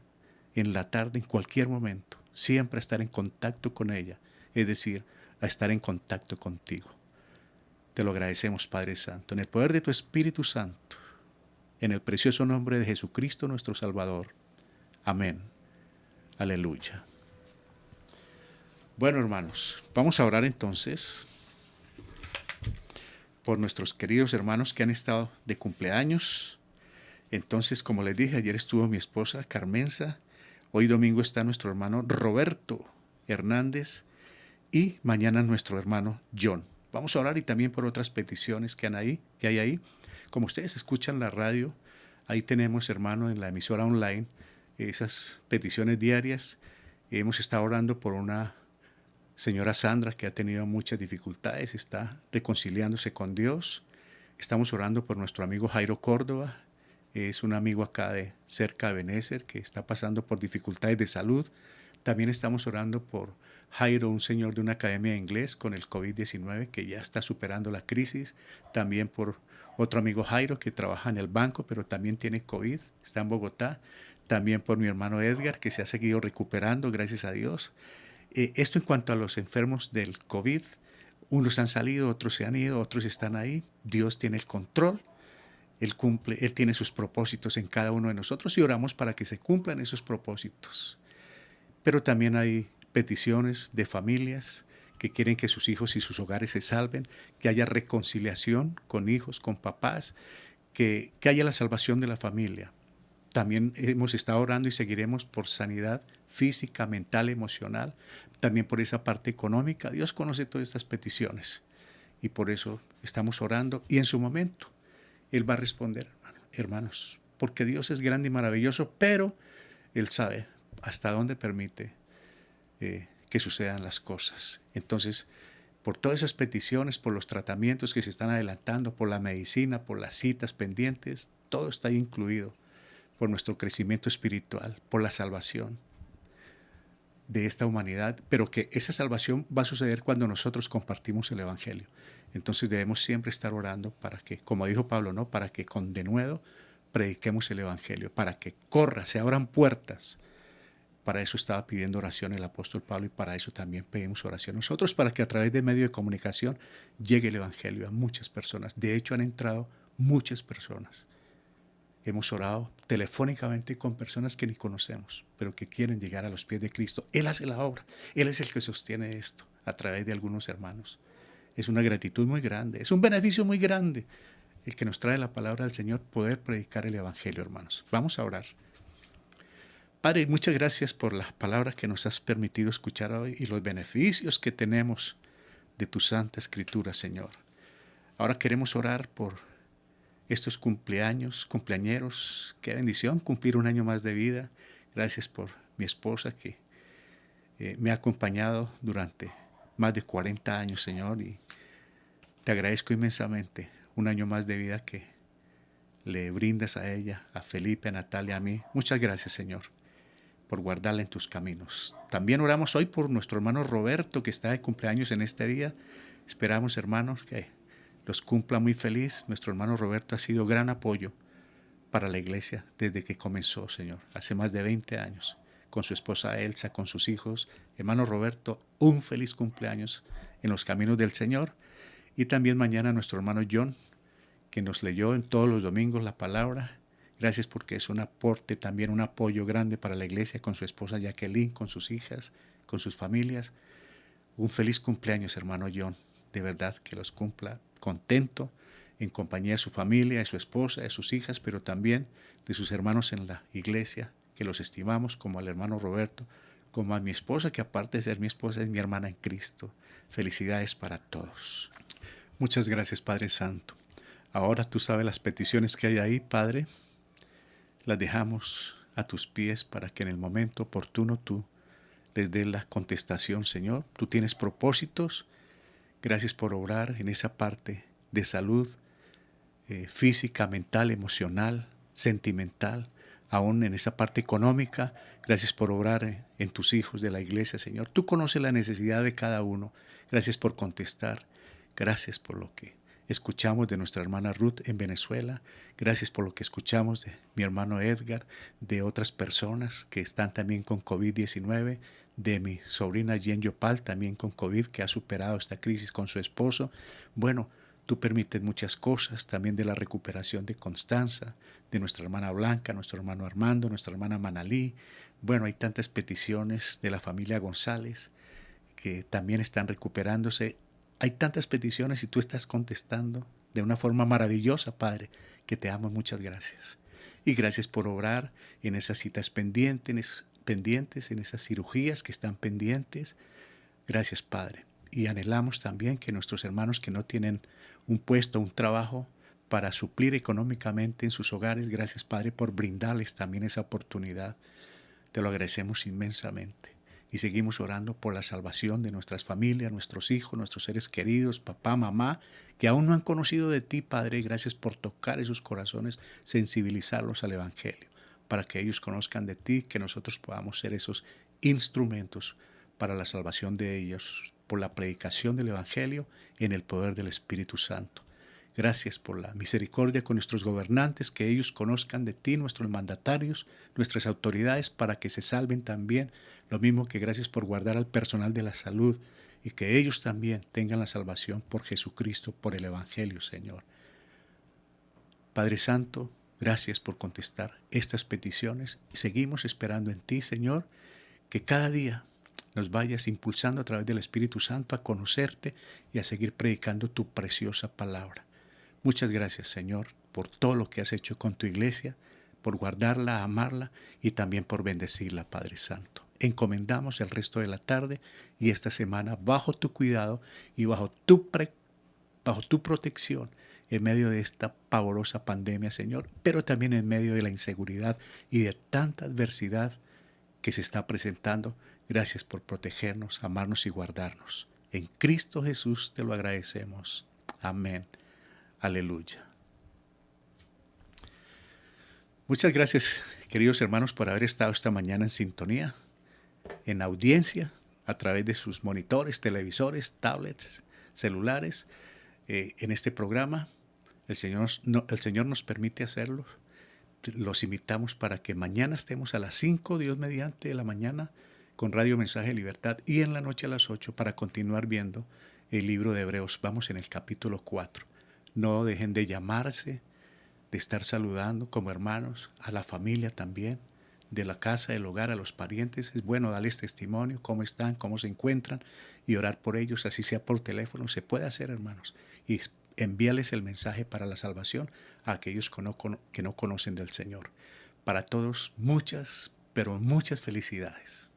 en la tarde, en cualquier momento, siempre a estar en contacto con ella, es decir, a estar en contacto contigo. Te lo agradecemos, Padre Santo, en el poder de tu Espíritu Santo, en el precioso nombre de Jesucristo nuestro Salvador. Amén. Aleluya. Bueno, hermanos, vamos a orar entonces por nuestros queridos hermanos que han estado de cumpleaños. Entonces, como les dije, ayer estuvo mi esposa Carmenza, hoy domingo está nuestro hermano Roberto Hernández y mañana nuestro hermano John. Vamos a orar y también por otras peticiones que hay ahí. Como ustedes escuchan la radio, ahí tenemos, hermano, en la emisora online, esas peticiones diarias. Hemos estado orando por una señora Sandra que ha tenido muchas dificultades, está reconciliándose con Dios. Estamos orando por nuestro amigo Jairo Córdoba, es un amigo acá de cerca de Benécer que está pasando por dificultades de salud. También estamos orando por Jairo, un señor de una academia de inglés con el COVID-19 que ya está superando la crisis. También por otro amigo Jairo que trabaja en el banco pero también tiene COVID, está en Bogotá. También por mi hermano Edgar que se ha seguido recuperando, gracias a Dios. Esto en cuanto a los enfermos del COVID. Unos han salido, otros se han ido, otros están ahí. Dios tiene el control. Él cumple, Él tiene sus propósitos en cada uno de nosotros y oramos para que se cumplan esos propósitos. Pero también hay peticiones de familias que quieren que sus hijos y sus hogares se salven, que haya reconciliación con hijos, con papás, que haya la salvación de la familia. También hemos estado orando y seguiremos por sanidad física, mental, emocional, también por esa parte económica. Dios conoce todas estas peticiones y por eso estamos orando y en su momento Él va a responder, hermanos, porque Dios es grande y maravilloso, pero Él sabe hasta dónde permite que sucedan las cosas. Entonces, por todas esas peticiones, por los tratamientos que se están adelantando, por la medicina, por las citas pendientes, todo está ahí incluido, por nuestro crecimiento espiritual, por la salvación de esta humanidad, pero que esa salvación va a suceder cuando nosotros compartimos el Evangelio. Entonces debemos siempre estar orando para que, como dijo Pablo, ¿no? Para que con denuedo prediquemos el Evangelio, para que corra, se abran puertas. Para eso estaba pidiendo oración el apóstol Pablo y para eso también pedimos oración nosotros, para que a través de medio de comunicación llegue el Evangelio a muchas personas. De hecho, han entrado muchas personas. Hemos orado telefónicamente con personas que ni conocemos, pero que quieren llegar a los pies de Cristo. Él hace la obra. Él es el que sostiene esto a través de algunos hermanos. Es una gratitud muy grande, es un beneficio muy grande el que nos trae la palabra del Señor, poder predicar el Evangelio, hermanos. Vamos a orar. Padre, muchas gracias por las palabras que nos has permitido escuchar hoy y los beneficios que tenemos de tu Santa Escritura, Señor. Ahora queremos orar por estos cumpleañeros. Qué bendición cumplir un año más de vida. Gracias por mi esposa que me ha acompañado durante más de 40 años, Señor, y te agradezco inmensamente un año más de vida que le brindas a ella, a Felipe, a Natalia, a mí. Muchas gracias, Señor, por guardarla en tus caminos. También oramos hoy por nuestro hermano Roberto, que está de cumpleaños en este día. Esperamos, hermanos, que los cumpla muy feliz. Nuestro hermano Roberto ha sido gran apoyo para la iglesia desde que comenzó, Señor, hace más de 20 años, con su esposa Elsa, con sus hijos. Hermano Roberto, un feliz cumpleaños en los caminos del Señor. Y también mañana nuestro hermano John, que nos leyó en todos los domingos la palabra. Gracias porque es un aporte, también un apoyo grande para la iglesia, con su esposa Jacqueline, con sus hijas, con sus familias. Un feliz cumpleaños, hermano John. De verdad que los cumpla contento, en compañía de su familia, de su esposa, de sus hijas, pero también de sus hermanos en la iglesia, que los estimamos, como al hermano Roberto, como a mi esposa, que aparte de ser mi esposa, es mi hermana en Cristo. Felicidades para todos. Muchas gracias, Padre Santo. Ahora tú sabes las peticiones que hay ahí, Padre. Las dejamos a tus pies para que en el momento oportuno tú les des la contestación, Señor. Tú tienes propósitos. Gracias por obrar en esa parte de salud física, mental, emocional, sentimental, aún en esa parte económica. Gracias por obrar en tus hijos de la iglesia, Señor. Tú conoces la necesidad de cada uno. Gracias por contestar. Gracias por lo que escuchamos de nuestra hermana Ruth en Venezuela. Gracias por lo que escuchamos de mi hermano Edgar, de otras personas que están también con COVID-19, de mi sobrina Jen Yopal también con COVID, que ha superado esta crisis con su esposo. Bueno, tú permites muchas cosas, también de la recuperación de Constanza, de nuestra hermana Blanca, nuestro hermano Armando, nuestra hermana Manalí. Bueno, hay tantas peticiones de la familia González que también están recuperándose. Hay tantas peticiones y tú estás contestando de una forma maravillosa, Padre, que te amo. Muchas gracias. Y gracias por obrar en esas citas pendientes, en esas cirugías que están pendientes. Gracias, Padre. Y anhelamos también que nuestros hermanos que no tienen un puesto, un trabajo para suplir económicamente en sus hogares, gracias, Padre, por brindarles también esa oportunidad. Te lo agradecemos inmensamente. y seguimos orando por la salvación de nuestras familias, nuestros hijos, nuestros seres queridos, papá, mamá, que aún no han conocido de ti, Padre. Gracias por tocar esos corazones, sensibilizarlos al Evangelio, para que ellos conozcan de ti, que nosotros podamos ser esos instrumentos para la salvación de ellos, por la predicación del Evangelio en el poder del Espíritu Santo. Gracias por la misericordia con nuestros gobernantes, que ellos conozcan de ti, nuestros mandatarios, nuestras autoridades, para que se salven también. Lo mismo que gracias por guardar al personal de la salud y que ellos también tengan la salvación por Jesucristo, por el Evangelio, Señor. Padre Santo, gracias por contestar estas peticiones y seguimos esperando en ti, Señor, que cada día nos vayas impulsando a través del Espíritu Santo a conocerte y a seguir predicando tu preciosa palabra. Muchas gracias, Señor, por todo lo que has hecho con tu iglesia, por guardarla, amarla y también por bendecirla, Padre Santo. Encomendamos el resto de la tarde y esta semana bajo tu cuidado y bajo tu protección en medio de esta pavorosa pandemia, Señor, pero también en medio de la inseguridad y de tanta adversidad que se está presentando. Gracias por protegernos, amarnos y guardarnos. En Cristo Jesús te lo agradecemos. Amén. Aleluya. Muchas gracias, queridos hermanos, por haber estado esta mañana en sintonía, en audiencia, a través de sus monitores, televisores, tablets, celulares, en este programa. El Señor nos permite hacerlo. Los invitamos para que mañana estemos a las 5, Dios mediante, de la mañana, con Radio Mensaje de Libertad, y en la noche a las 8 para continuar viendo el libro de Hebreos. Vamos en el capítulo 4. No dejen de llamarse, de estar saludando como hermanos, a la familia también, de la casa, del hogar, a los parientes. Es bueno darles testimonio, cómo están, cómo se encuentran, y orar por ellos, así sea por teléfono. Se puede hacer, hermanos, y envíales el mensaje para la salvación a aquellos que no conocen del Señor. Para todos, muchas, pero muchas felicidades.